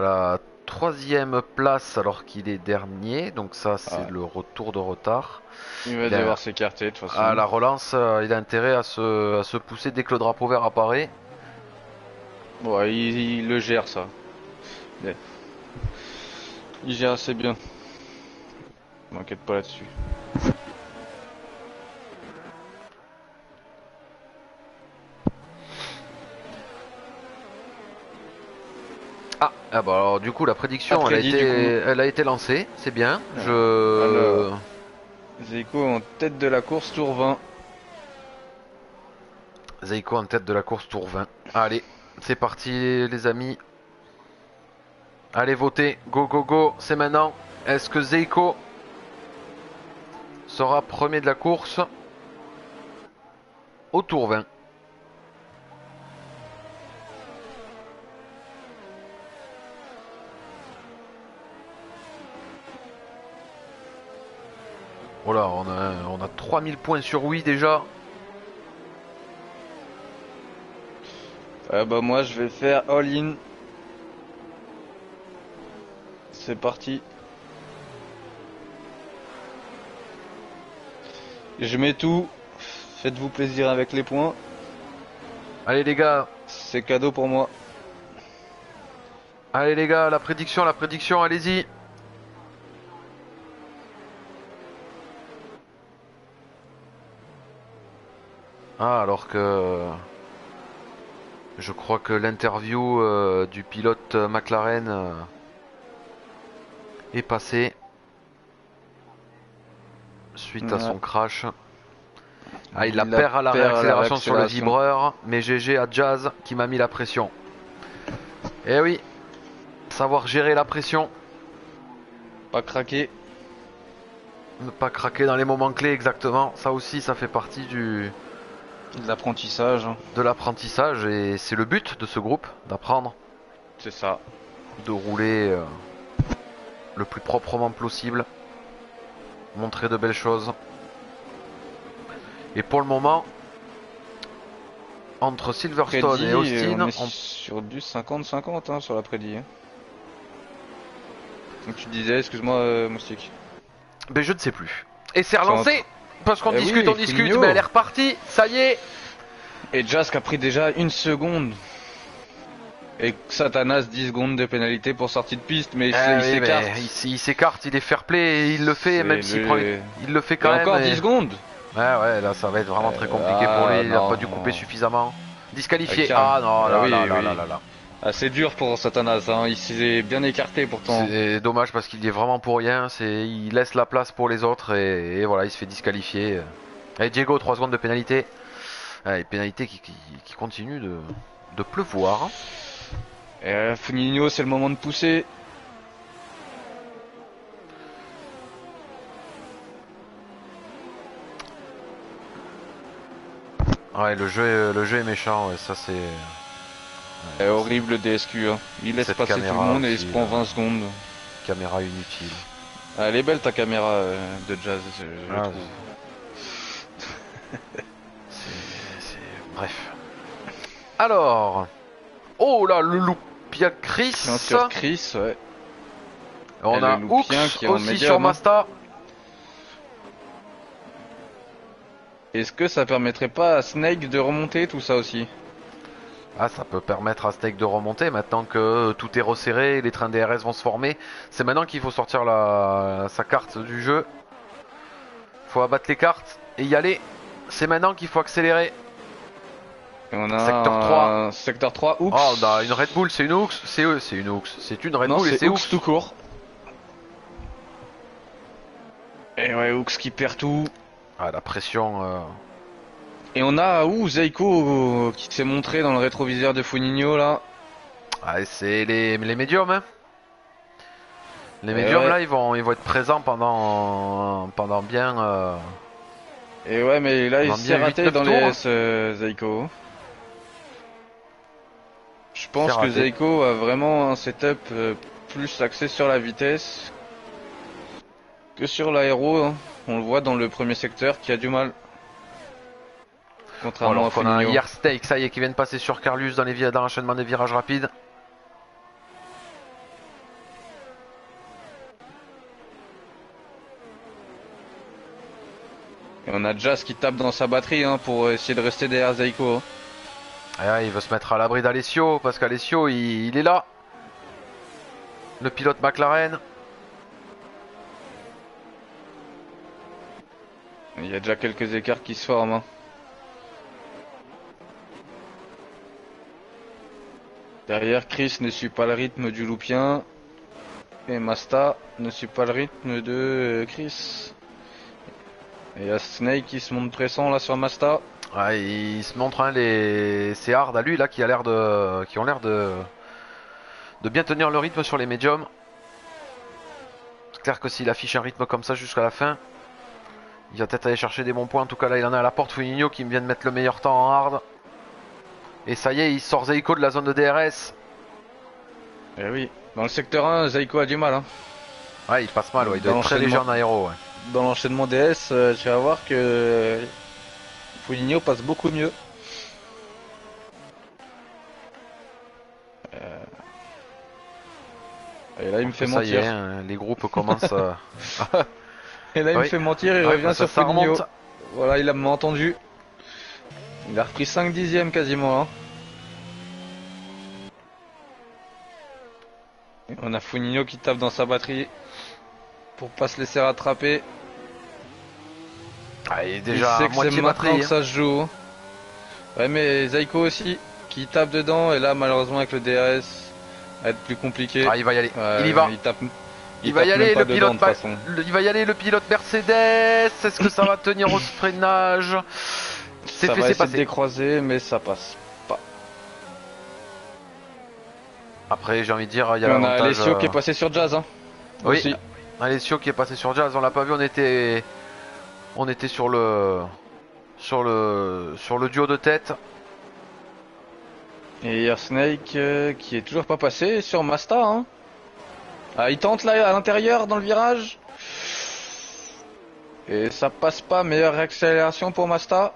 la 3ème place alors qu'il est dernier. Donc ça c'est le retour de retard. Il va devoir s'écarter de toute façon. À la relance, il a intérêt à se pousser dès que le drapeau vert apparaît. Ouais, il le gère ça. Il gère assez bien. M'inquiète pas là-dessus. Ah bah alors du coup la prédiction elle a été lancée, c'est bien. Alors, Zeiko en tête de la course, tour 20. Zeiko en tête de la course tour 20. Allez, c'est parti les amis. Allez voter, go go go, c'est maintenant. Est-ce que Zeiko sera premier de la course au tour 20? Voilà, on a 3000 points sur oui déjà. Bah moi je vais faire all-in. C'est parti. Je mets tout. Faites-vous plaisir avec les points. Allez les gars. C'est cadeau pour moi. Allez les gars, la prédiction, allez-y. Ah, alors que... Je crois que l'interview du pilote McLaren est passée suite à son crash. Ah, il la perd à la réaccélération sur le vibreur, mais GG à Jazz qui m'a mis la pression. Eh oui, savoir gérer la pression. Pas craquer. Ne pas craquer dans les moments clés, exactement. Ça aussi, ça fait partie de l'apprentissage. De l'apprentissage, et c'est le but de ce groupe, d'apprendre. C'est ça. De rouler le plus proprement possible. Montrer de belles choses. Et pour le moment, entre Silverstone et Austin. On est sur du 50-50 hein, sur la prédit. Hein. Donc tu disais, excuse-moi Moustique. Ben je ne sais plus. Et c'est relancé parce qu'on discute, oui, on discute, Foligno. mais elle est repartie, ça y est. Et Jask a pris déjà 1 seconde. Et Satanas 10 secondes de pénalité pour sortie de piste, mais il s'écarte. Il s'écarte, il est fair play et il le fait, même s'il prend... Il le fait quand même. Encore 10 secondes. Ouais, là ça va être vraiment très compliqué pour lui, il a pas dû couper suffisamment. Disqualifié, Ah non, là. Ah, c'est dur pour Satanas, hein. Il s'est bien écarté pourtant. C'est dommage parce qu'il y est vraiment pour rien, il laisse la place pour les autres et voilà, il se fait disqualifier. Allez Diego, 3 secondes de pénalité. Allez, pénalité qui continue de pleuvoir. Et Foligno, c'est le moment de pousser. Ouais, le jeu est méchant, ouais, ça c'est... C'est horrible le DSQ, hein. Il laisse passer tout le monde et il se prend 20 secondes. Caméra inutile. Ah, elle est belle ta caméra de Jazz, je trouve. Bref. Alors... Oh là, le Loupia Chris. Sur Chris, ouais. On a Hooks qui est aussi sur Masta. Est-ce que ça permettrait pas à Snake de remonter tout ça aussi? Ah, ça peut permettre à Snake de remonter maintenant que tout est resserré, les trains DRS vont se former. C'est maintenant qu'il faut sortir sa carte du jeu. Faut abattre les cartes et y aller. C'est maintenant qu'il faut accélérer. Et on a secteur 3. Secteur 3, Hooks. Oh, on a une Red Bull, c'est une Hooks. C'est une Hooks. C'est une Red Bull et c'est Hooks tout court. Et ouais, Hooks qui perd tout. Ah, la pression. Et on a Zeiko qui s'est montré dans le rétroviseur de Foligno là. Ah, c'est les médiums. Hein. Les médiums là, ils vont être présents pendant bien. Et ouais, mais là il s'est raté dans les S, Zeiko. Je pense que Zeiko a vraiment un setup plus axé sur la vitesse que sur l'aéro. Hein. On le voit dans le premier secteur qui a du mal. Contrairement à Foligno. On a un Steak, ça y est, qui vient de passer sur Carlus dans l'enchaînement des virages rapides. Et on a Jazz qui tape dans sa batterie hein, pour essayer de rester derrière Zeiko. Hein. Ah, il veut se mettre à l'abri d'Alessio parce qu'Alessio il est là. Le pilote McLaren. Il y a déjà quelques écarts qui se forment. Hein. Derrière, Chris ne suit pas le rythme du Loupien. Et Masta ne suit pas le rythme de Chris. Et il y a Snake qui se montre pressant là sur Masta. Ouais, il se montre hein, c'est hard à lui là qui ont l'air de bien tenir le rythme sur les médiums. C'est clair que s'il affiche un rythme comme ça jusqu'à la fin, il va peut-être aller chercher des bons points. En tout cas là il en a à la porte. Foligno qui vient de mettre le meilleur temps en hard. Et ça y est, il sort Zeiko de la zone de DRS. Eh oui, dans le secteur 1, Zeiko a du mal. Hein. Ouais, il passe mal, ouais. Il doit être très léger en aéro. Ouais. Dans l'enchaînement DS, tu vas voir que Foligno passe beaucoup mieux. Et là, il me fait mentir. Ça y est, hein, les groupes commencent. Et là, il me fait mentir, il revient sur Foligno. Voilà, il m'a entendu. Il a repris 5 dixièmes quasiment. Hein. On a Foligno qui tape dans sa batterie pour pas se laisser rattraper. Ah, il est déjà à moitié batterie. Hein. Ça se joue. Ouais, mais Zeiko aussi qui tape dedans et là malheureusement avec le DRS, ça va être plus compliqué. Ah, il va y aller. Il y va. Il va y aller le pilote. Il va y aller le pilote Mercedes. Est-ce que ça va tenir au freinage? Ça va essayer de décroiser, mais ça passe pas. Après, j'ai envie de dire, il y a on a Alessio qui est passé sur Jazz. Hein, oui, aussi. Alessio qui est passé sur Jazz. On l'a pas vu, on était sur le duo de tête. Et il y a Snake qui est toujours pas passé sur Masta. Hein. Ah, il tente là à l'intérieur dans le virage. Et ça passe pas. Meilleure accélération pour Masta.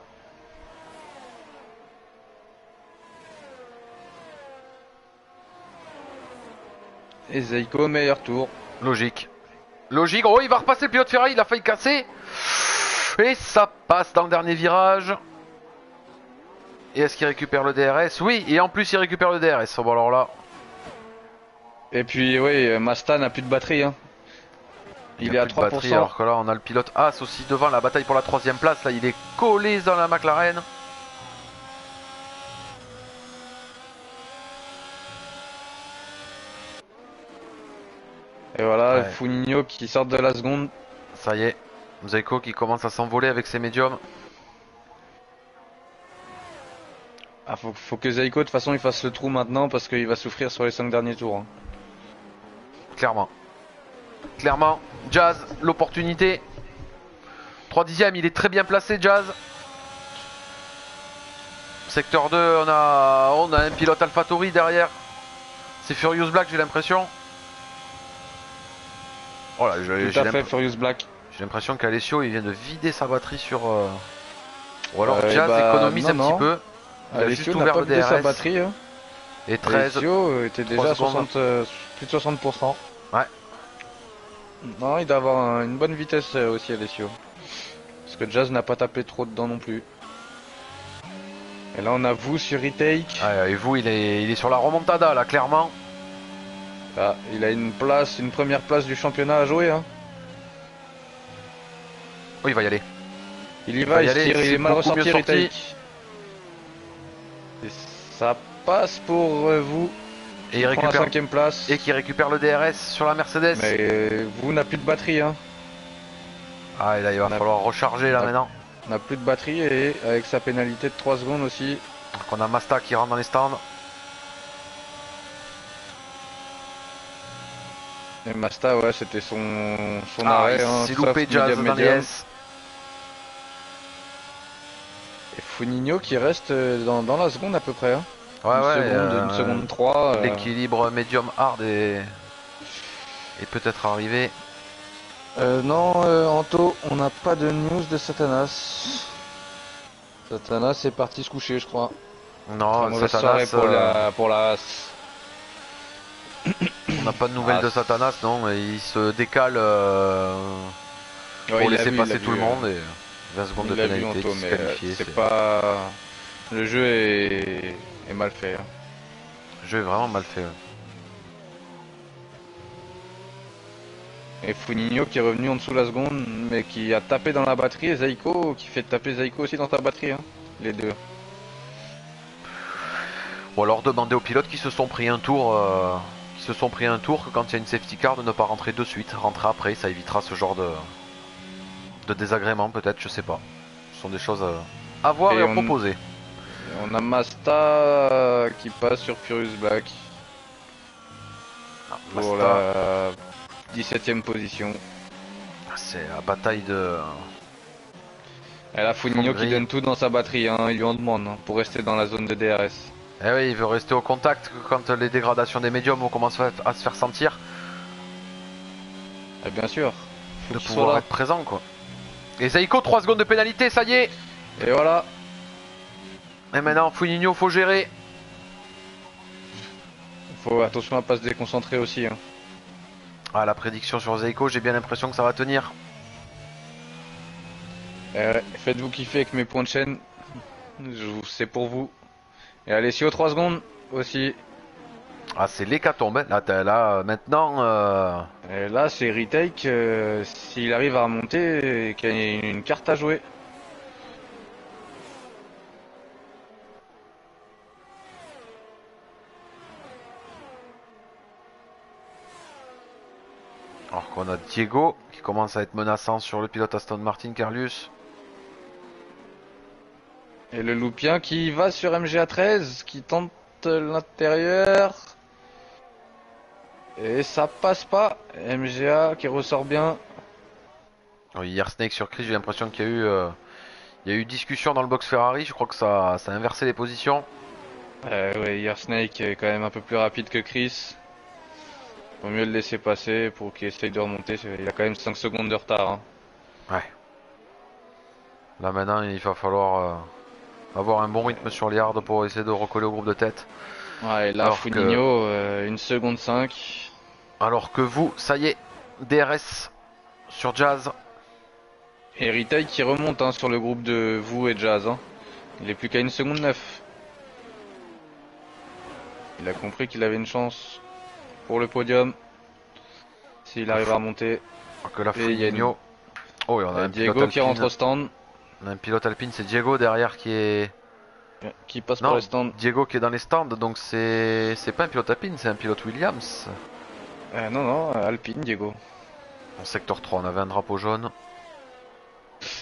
et Zeiko meilleur tour. Logique. Logique. Oh, il va repasser le pilote Ferrari, il a failli casser. Et ça passe dans le dernier virage. Et est-ce qu'il récupère le DRS? Oui, et en plus il récupère le DRS. Bon alors là... Et puis oui, Masta n'a plus de batterie. Hein. Il est à 3%. Batterie, alors que là on a le pilote As aussi devant, la bataille pour la 3ème place. Là il est collé dans la McLaren. Et voilà, ouais. Funinho qui sort de la seconde. Ça y est, Zeiko qui commence à s'envoler avec ses médiums. Ah, faut que Zeiko de toute façon il fasse le trou maintenant parce qu'il va souffrir sur les 5 derniers tours. Hein. Clairement. Clairement, Jazz, l'opportunité. 3 dixièmes, il est très bien placé, Jazz. Secteur 2, on a un pilote AlphaTauri derrière. C'est Furious Black, j'ai l'impression. Oh là, tout à fait, Furious Black. J'ai l'impression qu'Alessio il vient de vider sa batterie sur. Ou alors Jazz économise un petit peu. Il a juste ouvert le DRS. Sa batterie. Hein. Et 13. Alessio était déjà à 60, plus de 60%. Ouais. Non, il doit avoir une bonne vitesse aussi, Alessio. Parce que Jazz n'a pas tapé trop dedans non plus. Et là, on a vous sur retake. Ouais, et vous, il est sur la remontada là, clairement. Ah, il a une première place du championnat à jouer. Hein. Oh, il va y aller. Il y va, il est mal ressorti, retake. Et ça passe pour vous. Et il récupère la 5ème place. Et qui récupère le DRS sur la Mercedes. Mais vous n'a plus de batterie. Hein. Ah, et là, il va falloir recharger là maintenant. On n'a plus de batterie et avec sa pénalité de 3 secondes aussi. Donc on a Masta qui rentre dans les stands. Et Masta, ouais, c'était son arrêt. Il s'est loupé Jazz dans les S. Et Funinho qui reste dans la seconde à peu près. Hein. Une seconde 3. L'équilibre médium hard est peut-être arrivé. Non, Anto, on n'a pas de news de Satanas. Satanas est parti se coucher, je crois. Non, Satanas pour la... On n'a pas de nouvelles de Satanas, non. Il se décale pour laisser passer tout le monde et 20 secondes de pénalité. C'est pas... Le jeu est mal fait. Hein. Le jeu est vraiment mal fait. Ouais. Et Funinho qui est revenu en dessous de la seconde, mais qui a tapé dans la batterie, et Zeiko qui fait taper Zeiko aussi dans ta batterie, hein, les deux. Ou alors demander aux pilotes qui se sont pris un tour, que quand il y a une safety car de ne pas rentrer de suite, rentrer après, ça évitera ce genre de désagrément peut-être, je sais pas. Ce sont des choses à voir et à proposer. On a Masta qui passe sur Furious Black. Pour la 17ème position. C'est la bataille de... Et là, Funinho qui donne tout dans sa batterie, hein, il lui en demande hein, pour rester dans la zone de DRS. Eh oui, il veut rester au contact quand les dégradations des médiums vont commencer à se faire sentir. Et bien sûr. Faut de pouvoir être présent quoi. Et Zeiko, 3 secondes de pénalité, ça y est. Et voilà. Et maintenant, Funinho, faut gérer. Faut attention à pas se déconcentrer aussi. Hein. Ah, la prédiction sur Zeiko, j'ai bien l'impression que ça va tenir. Faites-vous kiffer avec mes points de chaîne. C'est pour vous. Et Alessio 3 secondes aussi. Ah, c'est l'hécatombe. Là, maintenant... Et là, c'est retake. S'il arrive à remonter, et qu'il y a une carte à jouer. Alors qu'on a Diego qui commence à être menaçant sur le pilote Aston Martin, Carlius. Et le loupien qui va sur MGA13, qui tente l'intérieur. Et ça passe pas. MGA qui ressort bien. Oui, hier Snake sur Chris, j'ai l'impression qu'il y a eu discussion dans le box Ferrari. Je crois que ça a inversé les positions. Ouais, hier Snake est quand même un peu plus rapide que Chris. Vaut mieux le laisser passer pour qu'il essaye de remonter. Il a quand même 5 secondes de retard. Hein. Ouais. Là maintenant, il va falloir avoir un bon rythme sur les hards pour essayer de recoller au groupe de tête. Ouais, et là, Funinho, 1 seconde 5. Alors que vous, ça y est, DRS sur Jazz. Et Retail qui remonte hein, sur le groupe de vous et Jazz. Hein. Il est plus qu'à 1 seconde 9. Il a compris qu'il avait une chance pour le podium. S'il arrive à remonter. Que la Et il y a Foligno. Oh, et on a un Diego qui rentre au stand. On a un pilote alpine, c'est Diego derrière qui passe non, par les stands. Diego qui est dans les stands, donc c'est pas un pilote alpine, c'est un pilote Williams. Non, Alpine, Diego. En secteur 3, on avait un drapeau jaune.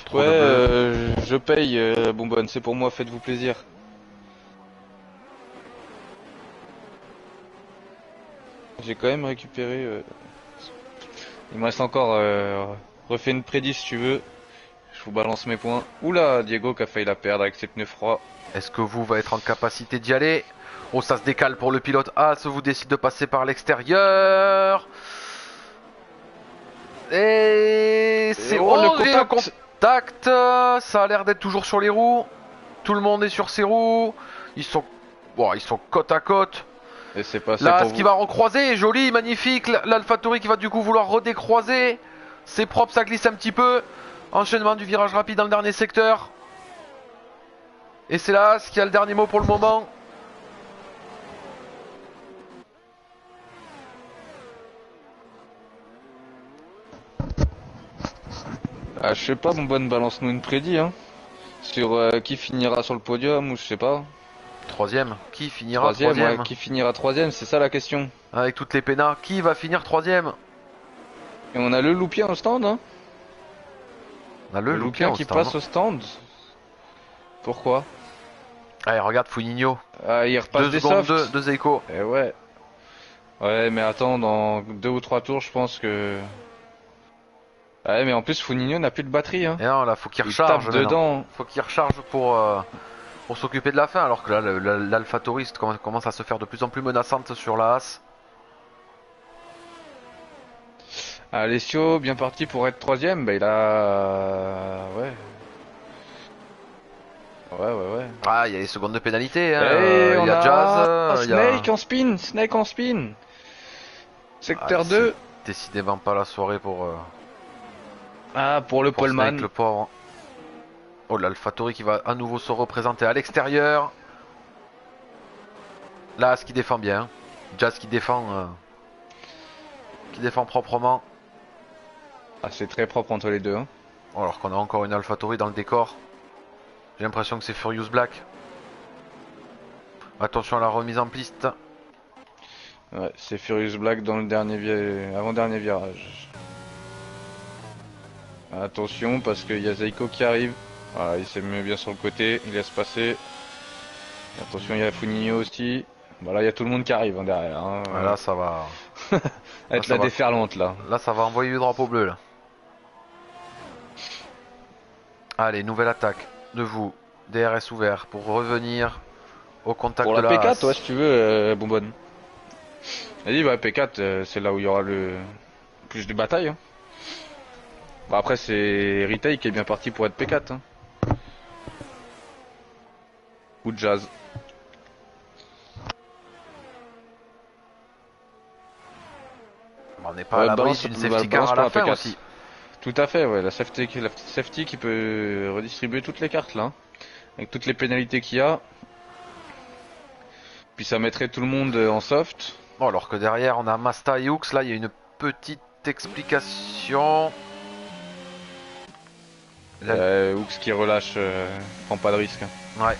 Trop ouais, je paye, Bonbonne, c'est pour moi, faites-vous plaisir. J'ai quand même récupéré... Il me reste encore... refais une prédit si tu veux. Je vous balance mes points. Oula, Diego qui a failli la perdre avec ses pneus froids. Est-ce que vous va être en capacité d'y aller? Oh, ça se décale pour le pilote As, vous décide de passer par l'extérieur. Et c'est le contact. Ça a l'air d'être toujours sur les roues. Tout le monde est sur ses roues. Ils sont côte à côte. Et c'est passé là, pour ce qui va recroiser, joli, magnifique. L'AlphaTauri qui va du coup vouloir redécroiser. C'est propre, ça glisse un petit peu. Enchaînement du virage rapide dans le dernier secteur. Et c'est là ce qui a le dernier mot pour le moment. Ah, je sais pas, mon bonne, balance-nous une prédit, hein. Sur qui finira sur le podium ou je sais pas. Troisième. Qui finira troisième ouais, qui finira troisième, c'est ça la question. Avec toutes les pénas, qui va finir troisième? Et on a le loupien au stand, hein. On a le loupien qui passe au stand. Pourquoi? Allez, regarde Foligno. Ah, il repasse des softs. Deux échos. Eh ouais. Ouais, mais attends, dans 2 ou 3 tours, je pense que... Ouais, mais en plus, Foligno n'a plus de batterie, hein. Et non, là, faut qu'il recharge. Dedans. Faut qu'il recharge pour s'occuper de la fin, alors que là, l'AlphaTauri commence à se faire de plus en plus menaçante sur la As. Alessio, bien parti pour être troisième, bah il a... Ouais. Ouais. Ah, il y a les secondes de pénalité, hein. Il y a Jazz, Snake en spin, Snake en spin. Secteur 2. Décidément pas la soirée pour... pour le poleman. Le pauvre. Oh, l'AlphaTauri qui va à nouveau se représenter à l'extérieur. Là, ce qui défend bien. Jazz qui défend proprement. Ah, c'est très propre entre les deux. Hein. Alors qu'on a encore une AlphaTauri dans le décor. J'ai l'impression que c'est Furious Black. Attention à la remise en piste. Ouais, c'est Furious Black dans le avant-dernier virage. Attention parce qu'il y a Zeiko qui arrive. Voilà, il s'est mis bien sur le côté, il laisse passer. Attention, il y a Foligno aussi. Voilà, il y a tout le monde qui arrive hein, derrière. Hein. Là, ça va être la déferlante là. Là, ça va envoyer le drapeau bleu là. Allez, nouvelle attaque de vous. DRS ouvert pour revenir au contact de la P4, ouais, si tu veux, Bonbonne. Vas-y, bah P4, c'est là où il y aura le plus de bataille. Hein. Bah, après, c'est Retail qui est bien parti pour être P4. Hein. Ou Jazz. On n'est pas à l'abri d'une safety car à la fin aussi. Tout à fait, ouais, la safety qui peut redistribuer toutes les cartes là. Hein. Avec toutes les pénalités qu'il y a. Puis ça mettrait tout le monde en soft. Bon, alors que derrière on a Masta et Hooks, là il y a une petite explication. Hooks qui relâche, prend pas de risque. Hein. Ouais.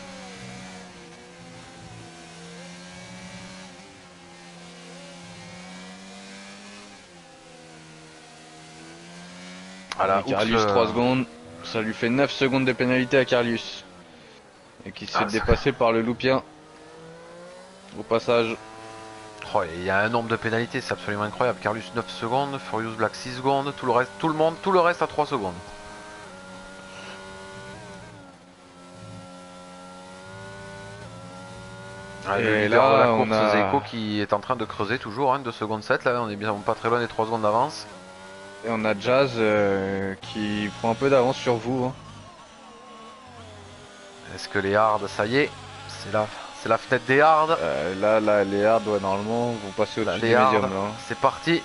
Voilà, Carlius 3 secondes, ça lui fait 9 secondes de pénalité à Carlius. Et qui se fait dépasser par le loupien. Au passage. Oh, il y a un nombre de pénalités, c'est absolument incroyable. Carlius 9 secondes, Furious Black 6 secondes, tout le reste à 3 secondes. Et là, on a Zeiko qui est en train de creuser toujours, hein, 2 secondes 7, là on est bien pas très loin des 3 secondes d'avance. Et on a Jazz qui prend un peu d'avance sur vous. Hein. Est-ce que les hards, ça y est, C'est la fenêtre des hards. Là, les hard, ouais, normalement, vont passer Là, au-dessus les du médium, hards. là. C'est parti.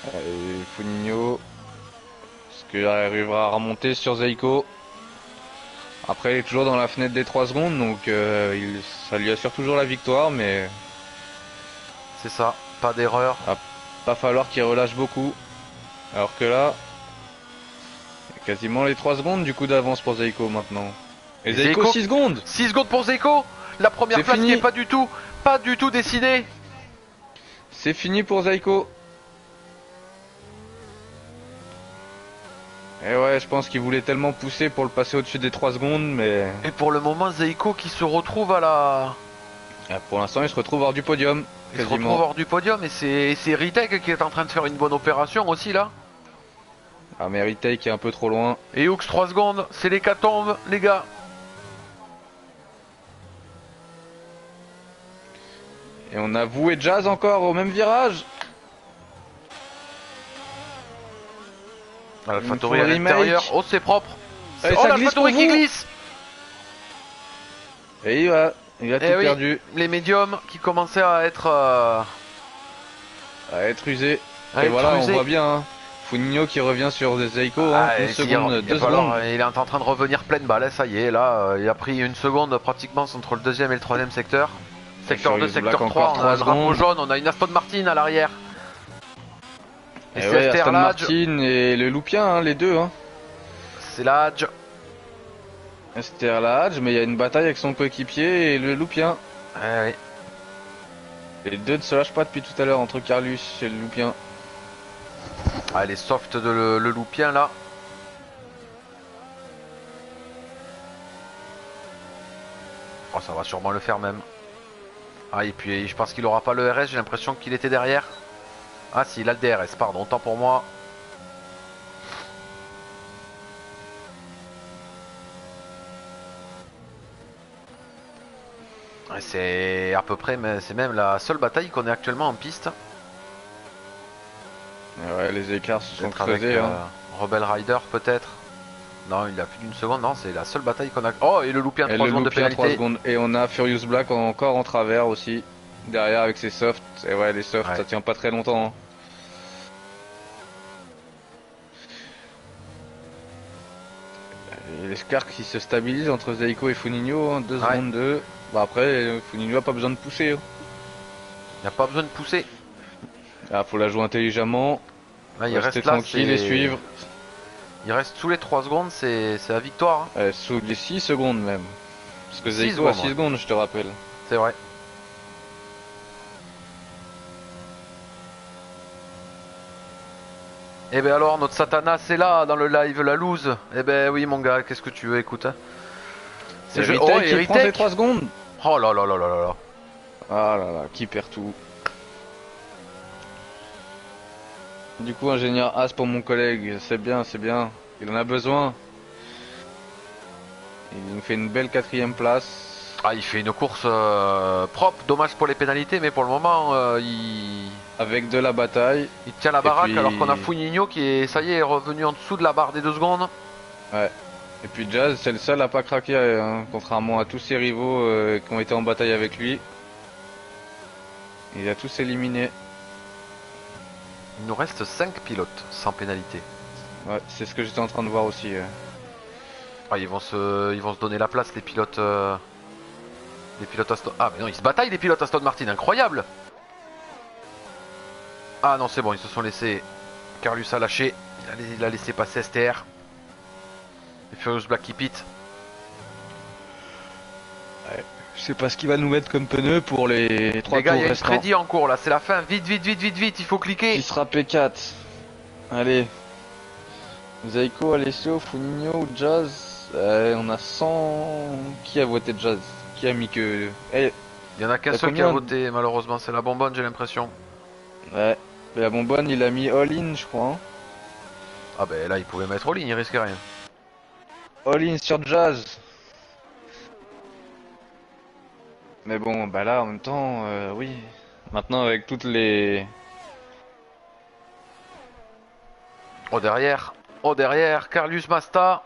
Et Foligno. Est-ce qu'il arrivera à remonter sur Zeiko? Après, il est toujours dans la fenêtre des 3 secondes, donc ça lui assure toujours la victoire, mais C'est ça. Pas d'erreur. va pas falloir qu'il relâche beaucoup. Alors que là, il y a quasiment les 3 secondes du coup d'avance pour Zeiko maintenant. Et Zeiko 6 secondes. 6 secondes pour Zeiko. La première C'est place fini. qui est pas du tout décidée. C'est fini pour Zeiko. Et ouais, je pense qu'il voulait tellement pousser pour le passer au-dessus des 3 secondes, mais Et pour le moment, Zeiko qui se retrouve à la... pour l'instant, il se retrouve hors du podium. Il se retrouve hors du podium et c'est Ritek qui est en train de faire une bonne opération aussi là. Ah, mais Retake est un peu trop loin. Et Hooks 3 secondes, c'est l'hécatombe les gars. Et on a Vous et Jazz encore au même virage. AlphaTauri à l'intérieur, oh c'est propre. Oh l'AlphaTauri qui glisse. Et il a tout perdu. Les médiums qui commençaient à être usés. Et voilà, on voit bien. Hein. Foligno qui revient sur des Zeiko, une seconde, 2 secondes. Il est en train de revenir pleine balle, ça y est, là, il a pris une seconde pratiquement entre le deuxième et le troisième secteur. Secteur 2, secteur 3, on a le drapeau jaune, on a une Aston Martin à l'arrière. Et c'est Aston Martin et le Loupien, les deux. Hein. C'est l'Adj. Esther Ladj, mais il y a une bataille avec son coéquipier et le Loupien. Oui. Les deux ne se lâchent pas depuis tout à l'heure entre Carlus et le Loupien. Ah, les softs de le Loupien là. Oh, ça va sûrement le faire même. Ah, et puis je pense qu'il aura pas le RS, j'ai l'impression qu'il était derrière. Ah si, il a le DRS, pardon, tant pour moi. C'est à peu près, mais c'est même la seule bataille qu'on ait actuellement en piste. Et ouais, les écarts se sont creusés. Rebel Rider peut-être. Non, il a plus d'une seconde, non, c'est la seule bataille qu'on a. Oh, et le Loupien 3 secondes de pénalité. 3 secondes. Et on a Furious Black encore en travers aussi. Derrière avec ses softs. Et ouais, les softs, ça tient pas très longtemps. Hein. Et l'escar qui se stabilise entre Zeiko et Foligno, 2 secondes 2. Bah après, Foligno a pas besoin de pousser. Hein. Il n'y a pas besoin de pousser. Ah, faut la jouer intelligemment. Là, il reste tranquille et suivre. Il reste sous les 3 secondes, c'est la victoire. Hein. Sous les 6 secondes même. Parce que Zeiko a 6 secondes, je te rappelle. C'est vrai. Eh ben alors, notre Satanas c'est là dans le live, la loose. Eh ben oui mon gars, qu'est-ce que tu veux, écoute. Hein. C'est Retake qui prend les 3 secondes. Oh là là là là là là. Ah là là, qui perd tout. Du coup, ingénieur As pour mon collègue, c'est bien, il en a besoin. Il nous fait une belle 4ème place. Ah, il fait une course propre, dommage pour les pénalités, mais pour le moment, il... Avec de la bataille. Il tient la baraque alors qu'on a Foligno qui est, ça y est revenu en dessous de la barre des 2 secondes. Ouais. Et puis Jazz, c'est le seul à pas craquer, hein, contrairement à tous ses rivaux qui ont été en bataille avec lui. Il a tous éliminé. Il nous reste 5 pilotes sans pénalité. Ouais, c'est ce que j'étais en train de voir aussi. Ah, ils vont se donner la place, les pilotes. Les pilotes Aston. Ah, mais non, ils se bataillent, les pilotes Aston Martin, incroyable! Ah non, c'est bon, ils se sont laissés. Carlus a lâché, il a laissé passer STR. Et Furious Black qui pit. Ouais. Je sais pas ce qu'il va nous mettre comme pneu pour les 3 tours restants. Les gars, il y a une crédit en cours là, c'est la fin. Vite, vite, vite, vite, vite, il faut cliquer. Qui sera P4? Allez. Zeiko, Alessio, Foligno ou Jazz? On a 100. Qui a voté Jazz? Qui a mis que. Il y en a qu'un seul qui a voté, malheureusement, c'est la bonbonne, j'ai l'impression. Ouais. Mais la bonbonne, il a mis all-in, je crois. Hein. Ah ben là, il pouvait mettre all-in, il risquait rien. All-in sur Jazz. Mais bon, bah là, en même temps, oui. Maintenant, avec toutes les... Oh derrière, Carlus Masta.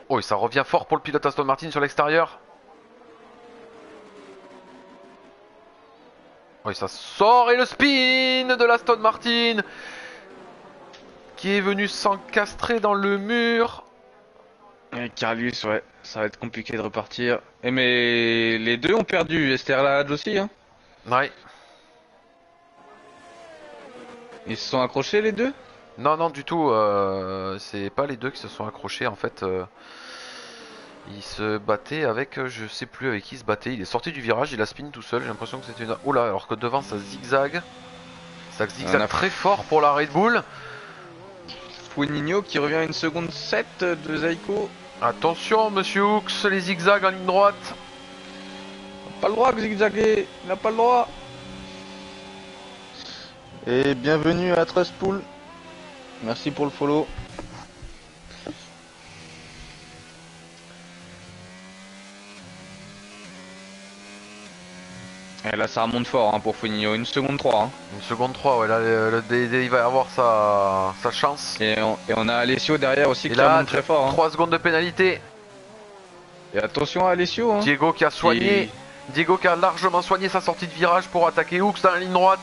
Oh, et ça revient fort pour le pilote Aston Martin sur l'extérieur. Oui, ça sort et le spin de l'Aston Martin qui est venu s'encastrer dans le mur. Et Carlius, ouais, ça va être compliqué de repartir. Et mais les deux ont perdu, Esther Lahadj aussi, hein. Ouais. Ils se sont accrochés les deux? Non, non, du tout. C'est pas les deux qui se sont accrochés en fait. Il se battait avec, je sais plus avec qui il se battait. Il est sorti du virage, il a spin tout seul. J'ai l'impression que c'était une. Oh là, alors que devant ça zigzag. Ça zigzag très fort pour la Red Bull. Fueninho qui revient à une seconde 7 de Zaiko. Attention, monsieur Hooks, les zigzags en ligne droite. Pas le droit de zigzaguer, il n'a pas le droit. Et bienvenue à Trustpool. Merci pour le follow. Et là ça remonte fort hein, pour Fueninho, une seconde 3. Hein. Une seconde 3, ouais, là le DD il va avoir sa chance. Et on a Alessio derrière aussi et qui là, remonte très fort. Hein. 3 secondes de pénalité. Et attention à Alessio. Hein. Diego qui a soigné. Diego qui a largement soigné sa sortie de virage pour attaquer Hooks dans la ligne droite.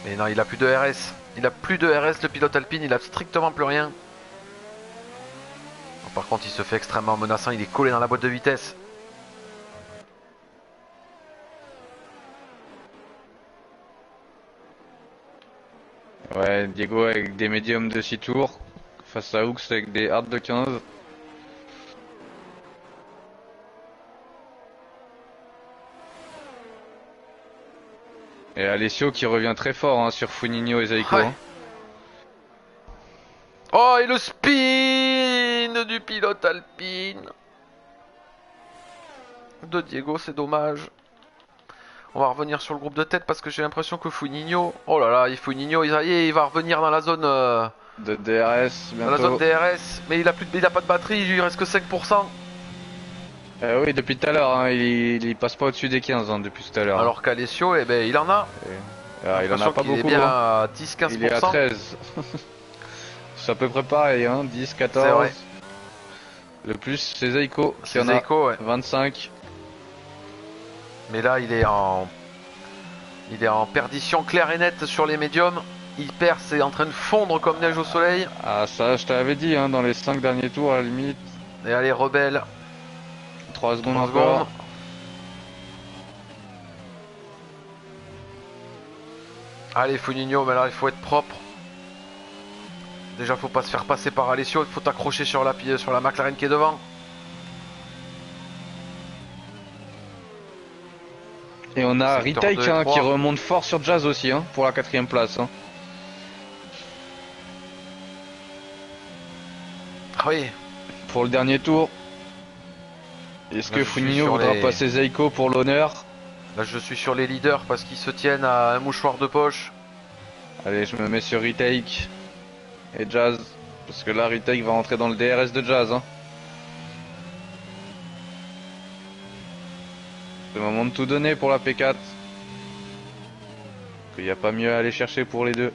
Mais non, il a plus de RS. Il a plus de RS, le pilote Alpine, il a strictement plus rien. Par contre, il se fait extrêmement menaçant, il est collé dans la boîte de vitesse. Ouais, Diego avec des médiums de 6 tours. Face à Hooks avec des hards de 15. Et Alessio qui revient très fort hein, sur Fueninho et Zaiko. Ouais. Hein. Oh, et le spin du pilote Alpine de Diego, c'est dommage. On va revenir sur le groupe de tête parce que j'ai l'impression que Fueninho... Oh là là, Fueninho, il va revenir dans la zone... de DRS bientôt. Dans la zone DRS, mais il a pas de batterie, il lui reste que 5%. Oui, depuis tout à l'heure, hein, il passe pas au-dessus des 15 hein, depuis tout à l'heure. Alors qu'Alessio, eh ben, il en a. Il en a pas beaucoup. Il est bien hein. à 10-15%. Il est à 13. C'est à peu près pareil, hein, 10, 14. C'est vrai. Le plus, c'est Zaiko qui en Zaiko, a ouais. 25. Mais là, il est en perdition claire et nette sur les médiums. Il perd, c'est en train de fondre comme neige au soleil. Ah, ça, je t'avais dit, hein, dans les 5 derniers tours, à la limite. Et allez, rebelle. 3 secondes 3 encore. secondes. Allez, Fueninho, mais là, il faut être propre. Déjà, faut pas se faire passer par Alessio. Il faut t'accrocher sur la McLaren qui est devant. Et on a Secteur Retake 2 et hein, 3. qui remonte fort sur Jazz aussi, hein, pour la 4ème place. Hein. Ah oui. Pour le dernier tour. Est-ce que Fueninho voudra passer Zaiko pour l'honneur? Là, je suis sur les leaders parce qu'ils se tiennent à un mouchoir de poche. Allez, je me mets sur Retake et Jazz. Parce que là, Retake va rentrer dans le DRS de Jazz. Hein. C'est le moment de tout donner pour la P4. Il n'y a pas mieux à aller chercher pour les deux.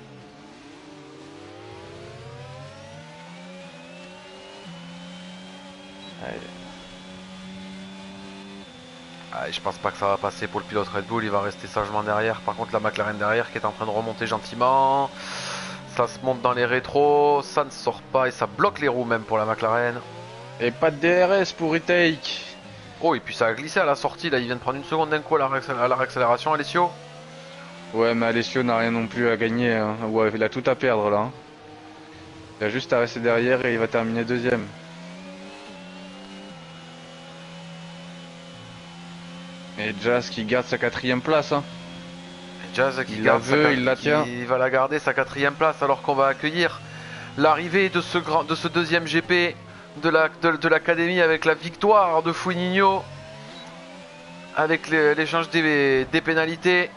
Allez. Ah, je pense pas que ça va passer pour le pilote Red Bull, il va rester sagement derrière. Par contre, la McLaren derrière qui est en train de remonter gentiment. Ça se monte dans les rétros, ça ne sort pas et ça bloque les roues même pour la McLaren. Et pas de DRS pour Retake. Oh, et puis ça a glissé à la sortie, là il vient de prendre une seconde d'un coup à la réaccélération, Alessio. Ouais, mais Alessio n'a rien non plus à gagner. Hein. Ouais, il a tout à perdre là. Hein. Il a juste à rester derrière et il va terminer deuxième. Et Jazz qui garde sa 4ème place. Hein. Jazz qui il la tient. Il va la garder sa 4ème place alors qu'on va accueillir l'arrivée de ce deuxième GP de l'académie avec la victoire de Fueninho. Avec l'échange des pénalités.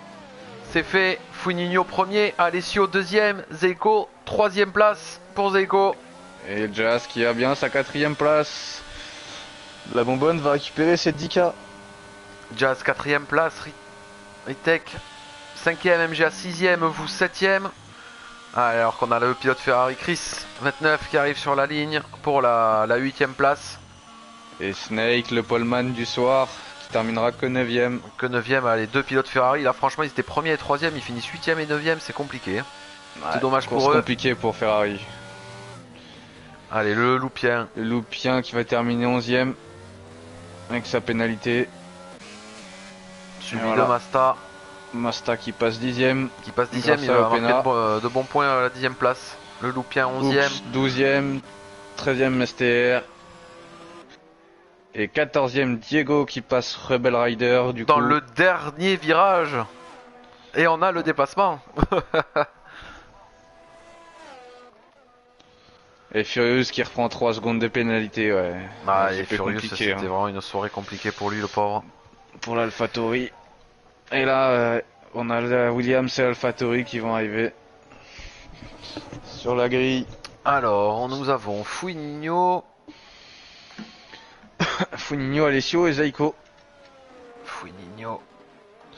C'est fait. Fueninho premier, Alessio deuxième, Zaiko 3ème place pour Zaiko. Et Jazz qui a bien sa 4ème place. La bonbonne va récupérer ses 10K. Jazz 4ème place, Retake 5ème, MGA 6ème, vous 7ème. Ah, alors qu'on a le pilote Ferrari Chris 29 qui arrive sur la ligne pour la 8ème place. Et Snake, le poleman du soir, qui terminera que 9ème. Que 9ème, les deux pilotes Ferrari. Là, franchement, ils étaient premiers et 3ème. Ils finissent 8ème et 9ème, c'est compliqué. Ouais, c'est dommage course pour eux. Compliqué pour Ferrari. Allez, le Loupien. Le Loupien qui va terminer 11ème avec sa pénalité. Suivi de Masta. Masta qui passe 10ème. Qui passe 10ème, il va marquer de bons points à la 10ème place. Le Loupien 11ème. 12ème, 13ème STR. Et 14ème Diego qui passe Rebel Rider du dans coup. le dernier virage. Et on a le dépassement. Et Furious qui reprend 3 secondes de pénalité, ouais. Ah, et Furious, c'était vraiment une soirée compliquée pour lui, le pauvre. Pour l'AlphaTauri. Et là, on a Williams et AlphaTauri qui vont arriver sur la grille. Alors, nous avons Fouinho. Fouinho, Alessio et Zaiko. Fouinho,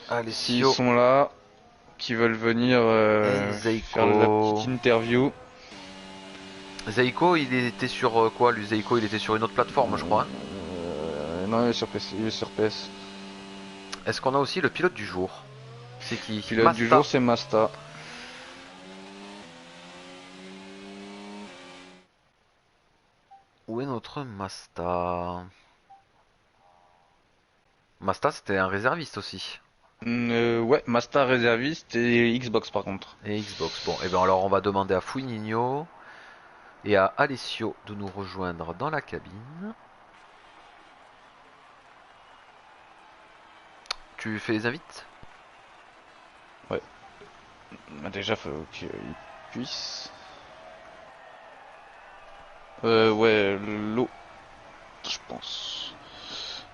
Alessio. Ils sont là, qui veulent venir faire la petite interview. Zaiko, il était sur quoi lui? Zaiko, il était sur une autre plateforme, je crois. Non, il est sur PS. Est-ce qu'on a aussi le pilote du jour? C'est qui? Le pilote Masta. du jour, c'est Masta. Où est notre Masta? Masta, c'était un réserviste aussi. Ouais, Masta réserviste et Xbox par contre. Et Xbox. Bon, et bien alors on va demander à Fouinho et à Alessio de nous rejoindre dans la cabine. Tu fais les invites? Ouais. Déjà, faut qu'il puisse. Ouais, l'eau. Je pense.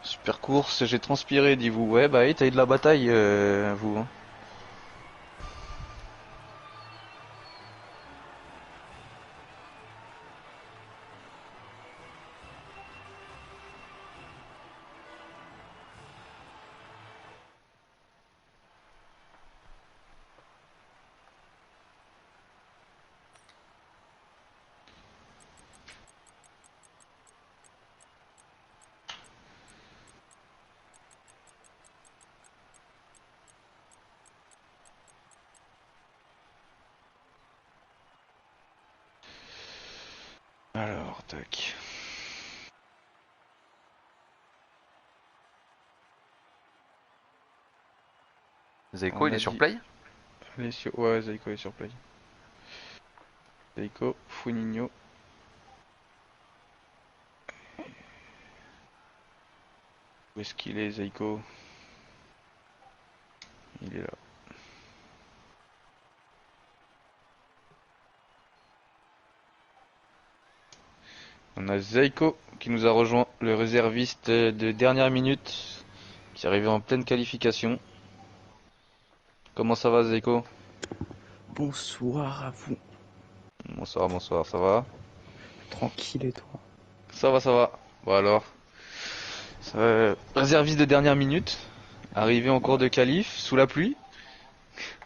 Super course, j'ai transpiré, dit-vous. Ouais, bah, t'as eu de la bataille, vous. Hein. Alors, tac. Zaiko, il est sur Play? Ouais, Zaiko est sur Play. Zaiko, Funinho. Où est-ce qu'il est, Zaiko? Il est là. On a Zaiko qui nous a rejoint, le réserviste de dernière minute, qui est arrivé en pleine qualification. Comment ça va, Zaiko? Bonsoir à vous. Bonsoir, bonsoir, ça va? Tranquille et toi? Ça va, ça va. Bon alors, réserviste de dernière minute, arrivé en cours de qualif, sous la pluie.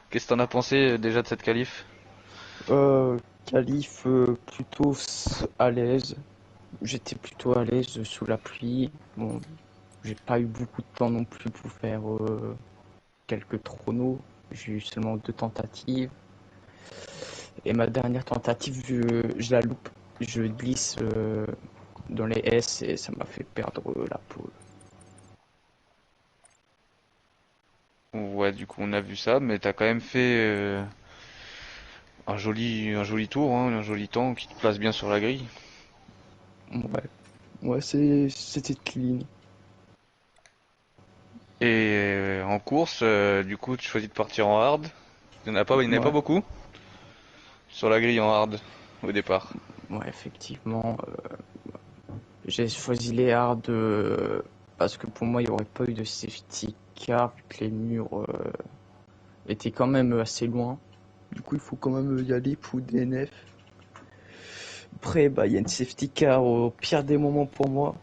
Qu'est-ce que t'en as pensé déjà de cette qualif? Qualif plutôt à l'aise. J'étais plutôt à l'aise sous la pluie. Bon, j'ai pas eu beaucoup de temps non plus pour faire quelques chronos. J'ai eu seulement 2 tentatives. Et ma dernière tentative, je la loupe. Je glisse dans les S et ça m'a fait perdre la pole. Ouais, du coup on a vu ça, mais t'as quand même fait un joli tour, hein, un joli temps qui te place bien sur la grille. Ouais, c'était clean. Et en course, du coup tu choisis de partir en hard. Il n'y en a pas, il n'y en a pas beaucoup sur la grille en hard au départ. Ouais, effectivement. J'ai choisi les hard parce que pour moi, il n'y aurait pas eu de safety car vu que les murs étaient quand même assez loin. Du coup, il faut quand même y aller pour DNF. Après, il y a une safety car au pire des moments pour moi.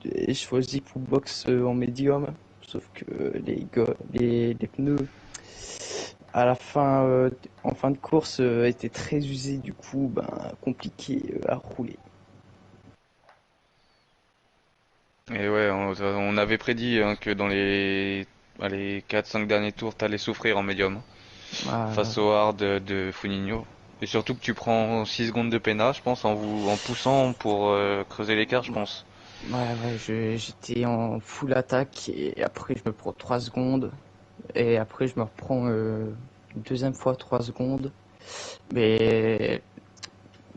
J'ai choisi pour box en médium. Sauf que les pneus, À la fin, en fin de course, était très usé, du coup, ben, compliqué à rouler. Et ouais, on avait prédit hein, que dans les 4-5 derniers tours, t'allais souffrir en médium, hein, Ah, face au hard de Funinho. Et surtout que tu prends 6 secondes de pénal, je pense, en poussant pour creuser l'écart, je pense. ouais, j'étais en full attaque et après je me prends 3 secondes et après je me reprends une deuxième fois 3 secondes. Mais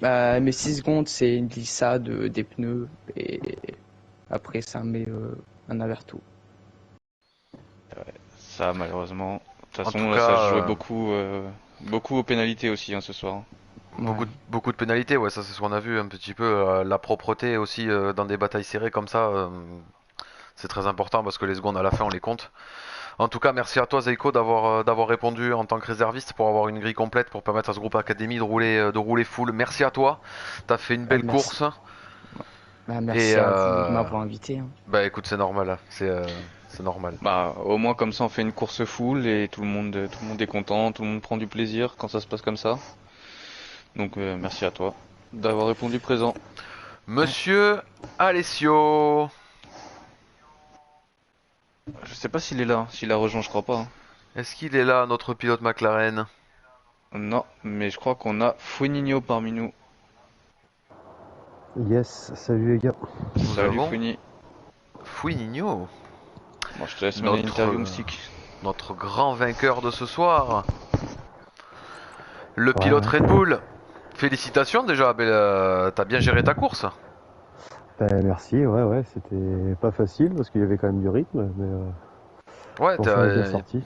bah, mes 6 secondes c'est une glissade des pneus et après ça met un avertou. Ça, malheureusement. De toute En tout façon, là, ça se jouait cas, beaucoup aux pénalités aussi hein, ce soir, hein. Ouais, beaucoup de pénalités, ouais, ça c'est ce qu'on a vu un petit peu. La propreté aussi dans des batailles serrées comme ça, c'est très important parce que les secondes à la fin on les compte. En tout cas, merci à toi Zeiko d'avoir répondu en tant que réserviste pour avoir une grille complète pour permettre à ce groupe Académie de rouler full. Merci à toi, t'as fait une bah, belle merci. course Bah, et merci à vous de m'avoir invité, hein. bah écoute c'est normal, hein. C'est normal. Bah, au moins comme ça, on fait une course full et tout le monde est content, tout le monde prend du plaisir quand ça se passe comme ça. Donc, merci à toi d'avoir répondu présent. Ouais. Monsieur Alessio, Je sais pas s'il est là, s'il a rejoint, je crois pas, hein. est-ce qu'il est là notre pilote McLaren? Non, mais je crois qu'on a Funinho parmi nous. Yes, salut les gars. Nous Salut avons Funi. Fouininho, Bon, je te laisse mener notre l'interview, Moustique. notre grand vainqueur de ce soir, le Ouais, pilote ouais. Red Bull. Félicitations déjà, t'as bien géré ta course. Ben, merci, ouais, c'était pas facile parce qu'il y avait quand même du rythme, mais je Ouais, pense qu'on est bien sorti.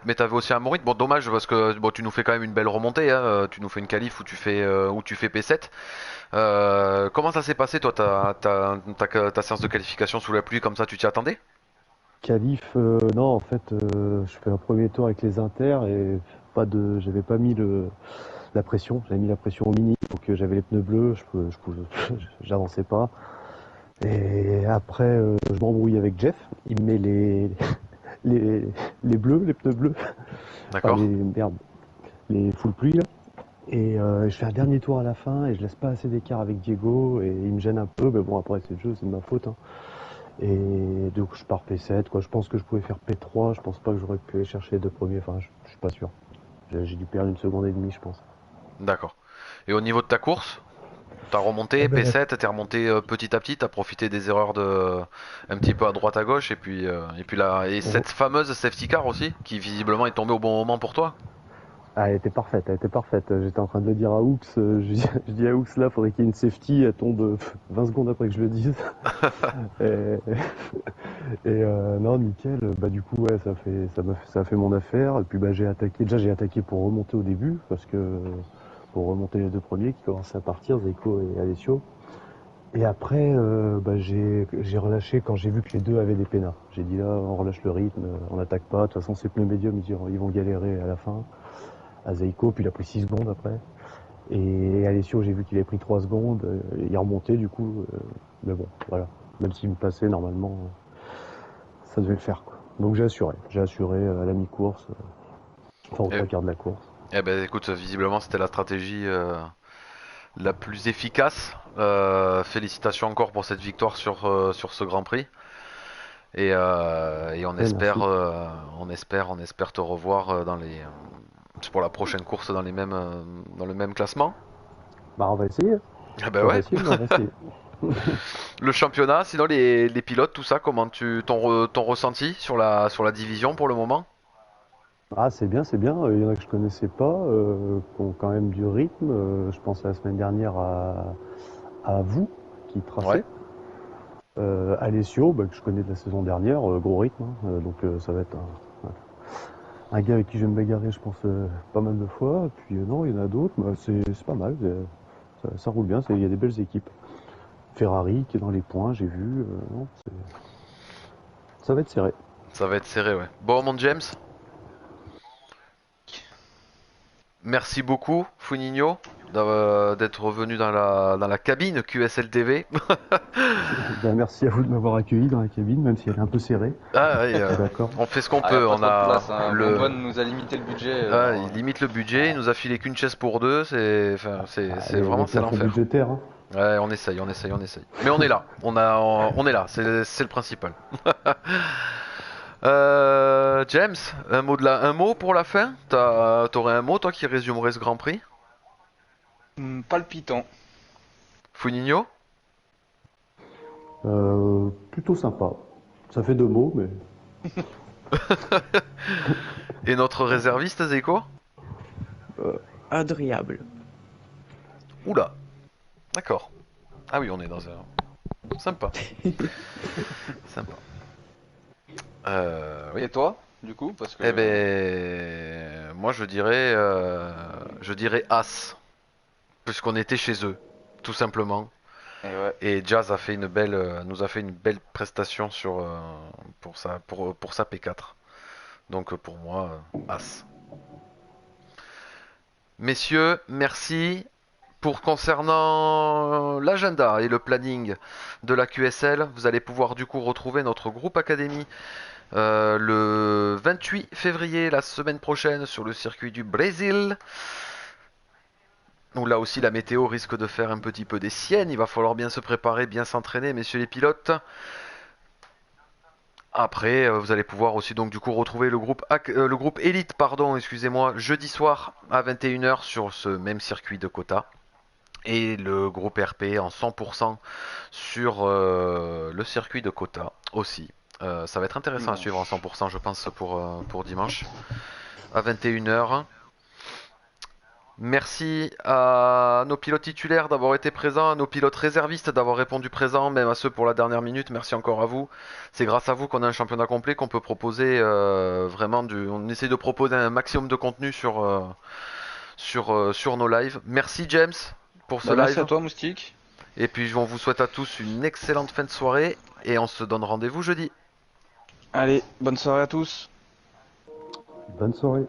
mais t'avais aussi un bon rythme. Bon, dommage parce que bon, tu nous fais quand même une belle remontée. Hein. Tu nous fais une qualif où tu fais P7. Comment ça s'est passé toi, ta séance de qualification sous la pluie comme ça, tu t'y attendais? Qualif, non, en fait, je fais un premier tour avec les inters et j'avais pas mis la pression. J'avais mis la pression au mini, donc j'avais les pneus bleus, j'avançais pas. Et après, je m'embrouille avec Jeff. Il me met les, les bleus, les pneus bleus, enfin D'accord. les full pluie là. Et je fais un dernier tour à la fin et je laisse pas assez d'écart avec Diego et il me gêne un peu, mais bon après c'est le jeu, c'est de ma faute, hein. Et donc je pars P7 quoi, je pense que je pouvais faire P3, je pense pas que j'aurais pu aller chercher les deux premiers, enfin je suis pas sûr. J'ai dû perdre une seconde et demie je pense. D'accord. Et au niveau de ta course, t'as remonté Eh ben, P7, t'es remonté petit à petit, t'as profité des erreurs un petit peu à droite à gauche et puis là et oh, cette fameuse safety car aussi qui visiblement est tombée au bon moment pour toi. ah, elle était parfaite, elle était parfaite. J'étais en train de le dire à Hooks, je dis à Hooks là, faudrait qu'il y ait une safety, elle tombe 20 secondes après que je le dise. Et, non, nickel. Bah du coup ouais, ça a fait mon affaire. Et puis bah j'ai attaqué pour remonter au début parce que pour remonter les deux premiers qui commençaient à partir, Zeko et Alessio. Et après bah j'ai relâché quand j'ai vu que les deux avaient des pénards. J'ai dit là on relâche le rythme, on n'attaque pas. De toute façon c'est pneus médium, ils vont galérer à la fin. À Zeiko, puis il a pris 6 secondes après. Et Alessio, j'ai vu qu'il avait pris 3 secondes, il est remonté du coup. Mais bon, voilà. Même s'il me passait, normalement, ça devait le faire, quoi. Donc j'ai assuré à la mi-course, enfin aux Et, trois quarts de la course. eh ben écoute, visiblement c'était la stratégie la plus efficace. Félicitations encore pour cette victoire sur ce Grand Prix. Et Merci. on espère te revoir pour la prochaine course dans le même classement. Bah on va essayer. Eh ben On va ouais. essayer, mais on va essayer. Le championnat, sinon les pilotes, tout ça, comment ton ressenti sur la division pour le moment? Ah c'est bien, c'est bien. Il y en a que je connaissais pas, qui ont quand même du rythme. Je pense la semaine dernière à vous qui Ouais. tracez. Alessio, bah, que je connais de la saison dernière, gros rythme, hein. Donc ça va être un gars avec qui je vais me bagarrer, je pense, pas mal de fois. Et puis non, il y en a d'autres, mais c'est pas mal. Ça roule bien, il y a des belles équipes. Ferrari qui est dans les points, j'ai vu. Non, ça va être serré. Ça va être serré, ouais. Bon, mon James, merci beaucoup, Funinho. d'être revenu dans la cabine QSLTV. Ben, merci à vous de m'avoir accueilli dans la cabine, même si elle est un peu serrée. Ah, ouais, D'accord. on fait ce qu'on Ah, peut. y a pas On trop de a place, hein. le. Antoine nous a limité le budget. Ah, il limite le budget, il nous a filé qu'une chaise pour deux, c'est vraiment c'est plafond l'enfer. budgétaire. Hein. Ouais, on essaye. Mais on est là, on est là, c'est le principal. James, un mot pour la fin? T'aurais un mot toi qui résumerait ce Grand Prix? Palpitant. Funinho? Plutôt sympa. Ça fait 2 mots, mais Et notre réserviste Zeko? Agréable. Oula, d'accord. Ah oui, on est dans un... Sympa. Sympa. Oui. Et toi, du coup, parce que. Eh ben, moi je dirais As, puisqu'on était chez eux, tout simplement. Et ouais. Et Jazz nous a fait une belle prestation pour sa P4. Donc pour moi, As. Messieurs, merci. Pour concernant l'agenda et le planning de la QSL, vous allez pouvoir du coup retrouver notre groupe Académie le 28 février, la semaine prochaine, sur le circuit du Brésil. Où là aussi la météo risque de faire un petit peu des siennes. Il va falloir bien se préparer, bien s'entraîner, messieurs les pilotes. Après, vous allez pouvoir aussi donc du coup retrouver le groupe Elite, pardon, excusez-moi, jeudi soir à 21h sur ce même circuit de quota. Et le groupe RP en 100% sur le circuit de quota aussi. Ça va être intéressant à suivre en 100% je pense pour dimanche à 21h. Merci à nos pilotes titulaires d'avoir été présents, à nos pilotes réservistes d'avoir répondu présent, même à ceux pour la dernière minute. Merci encore à vous. C'est grâce à vous qu'on a un championnat complet, qu'on peut proposer vraiment on essaie de proposer un maximum de contenu sur nos lives. Merci James pour ce live. Merci à toi, Moustique. Et puis on vous souhaite à tous une excellente fin de soirée et on se donne rendez-vous jeudi. Allez, bonne soirée à tous. bonne soirée.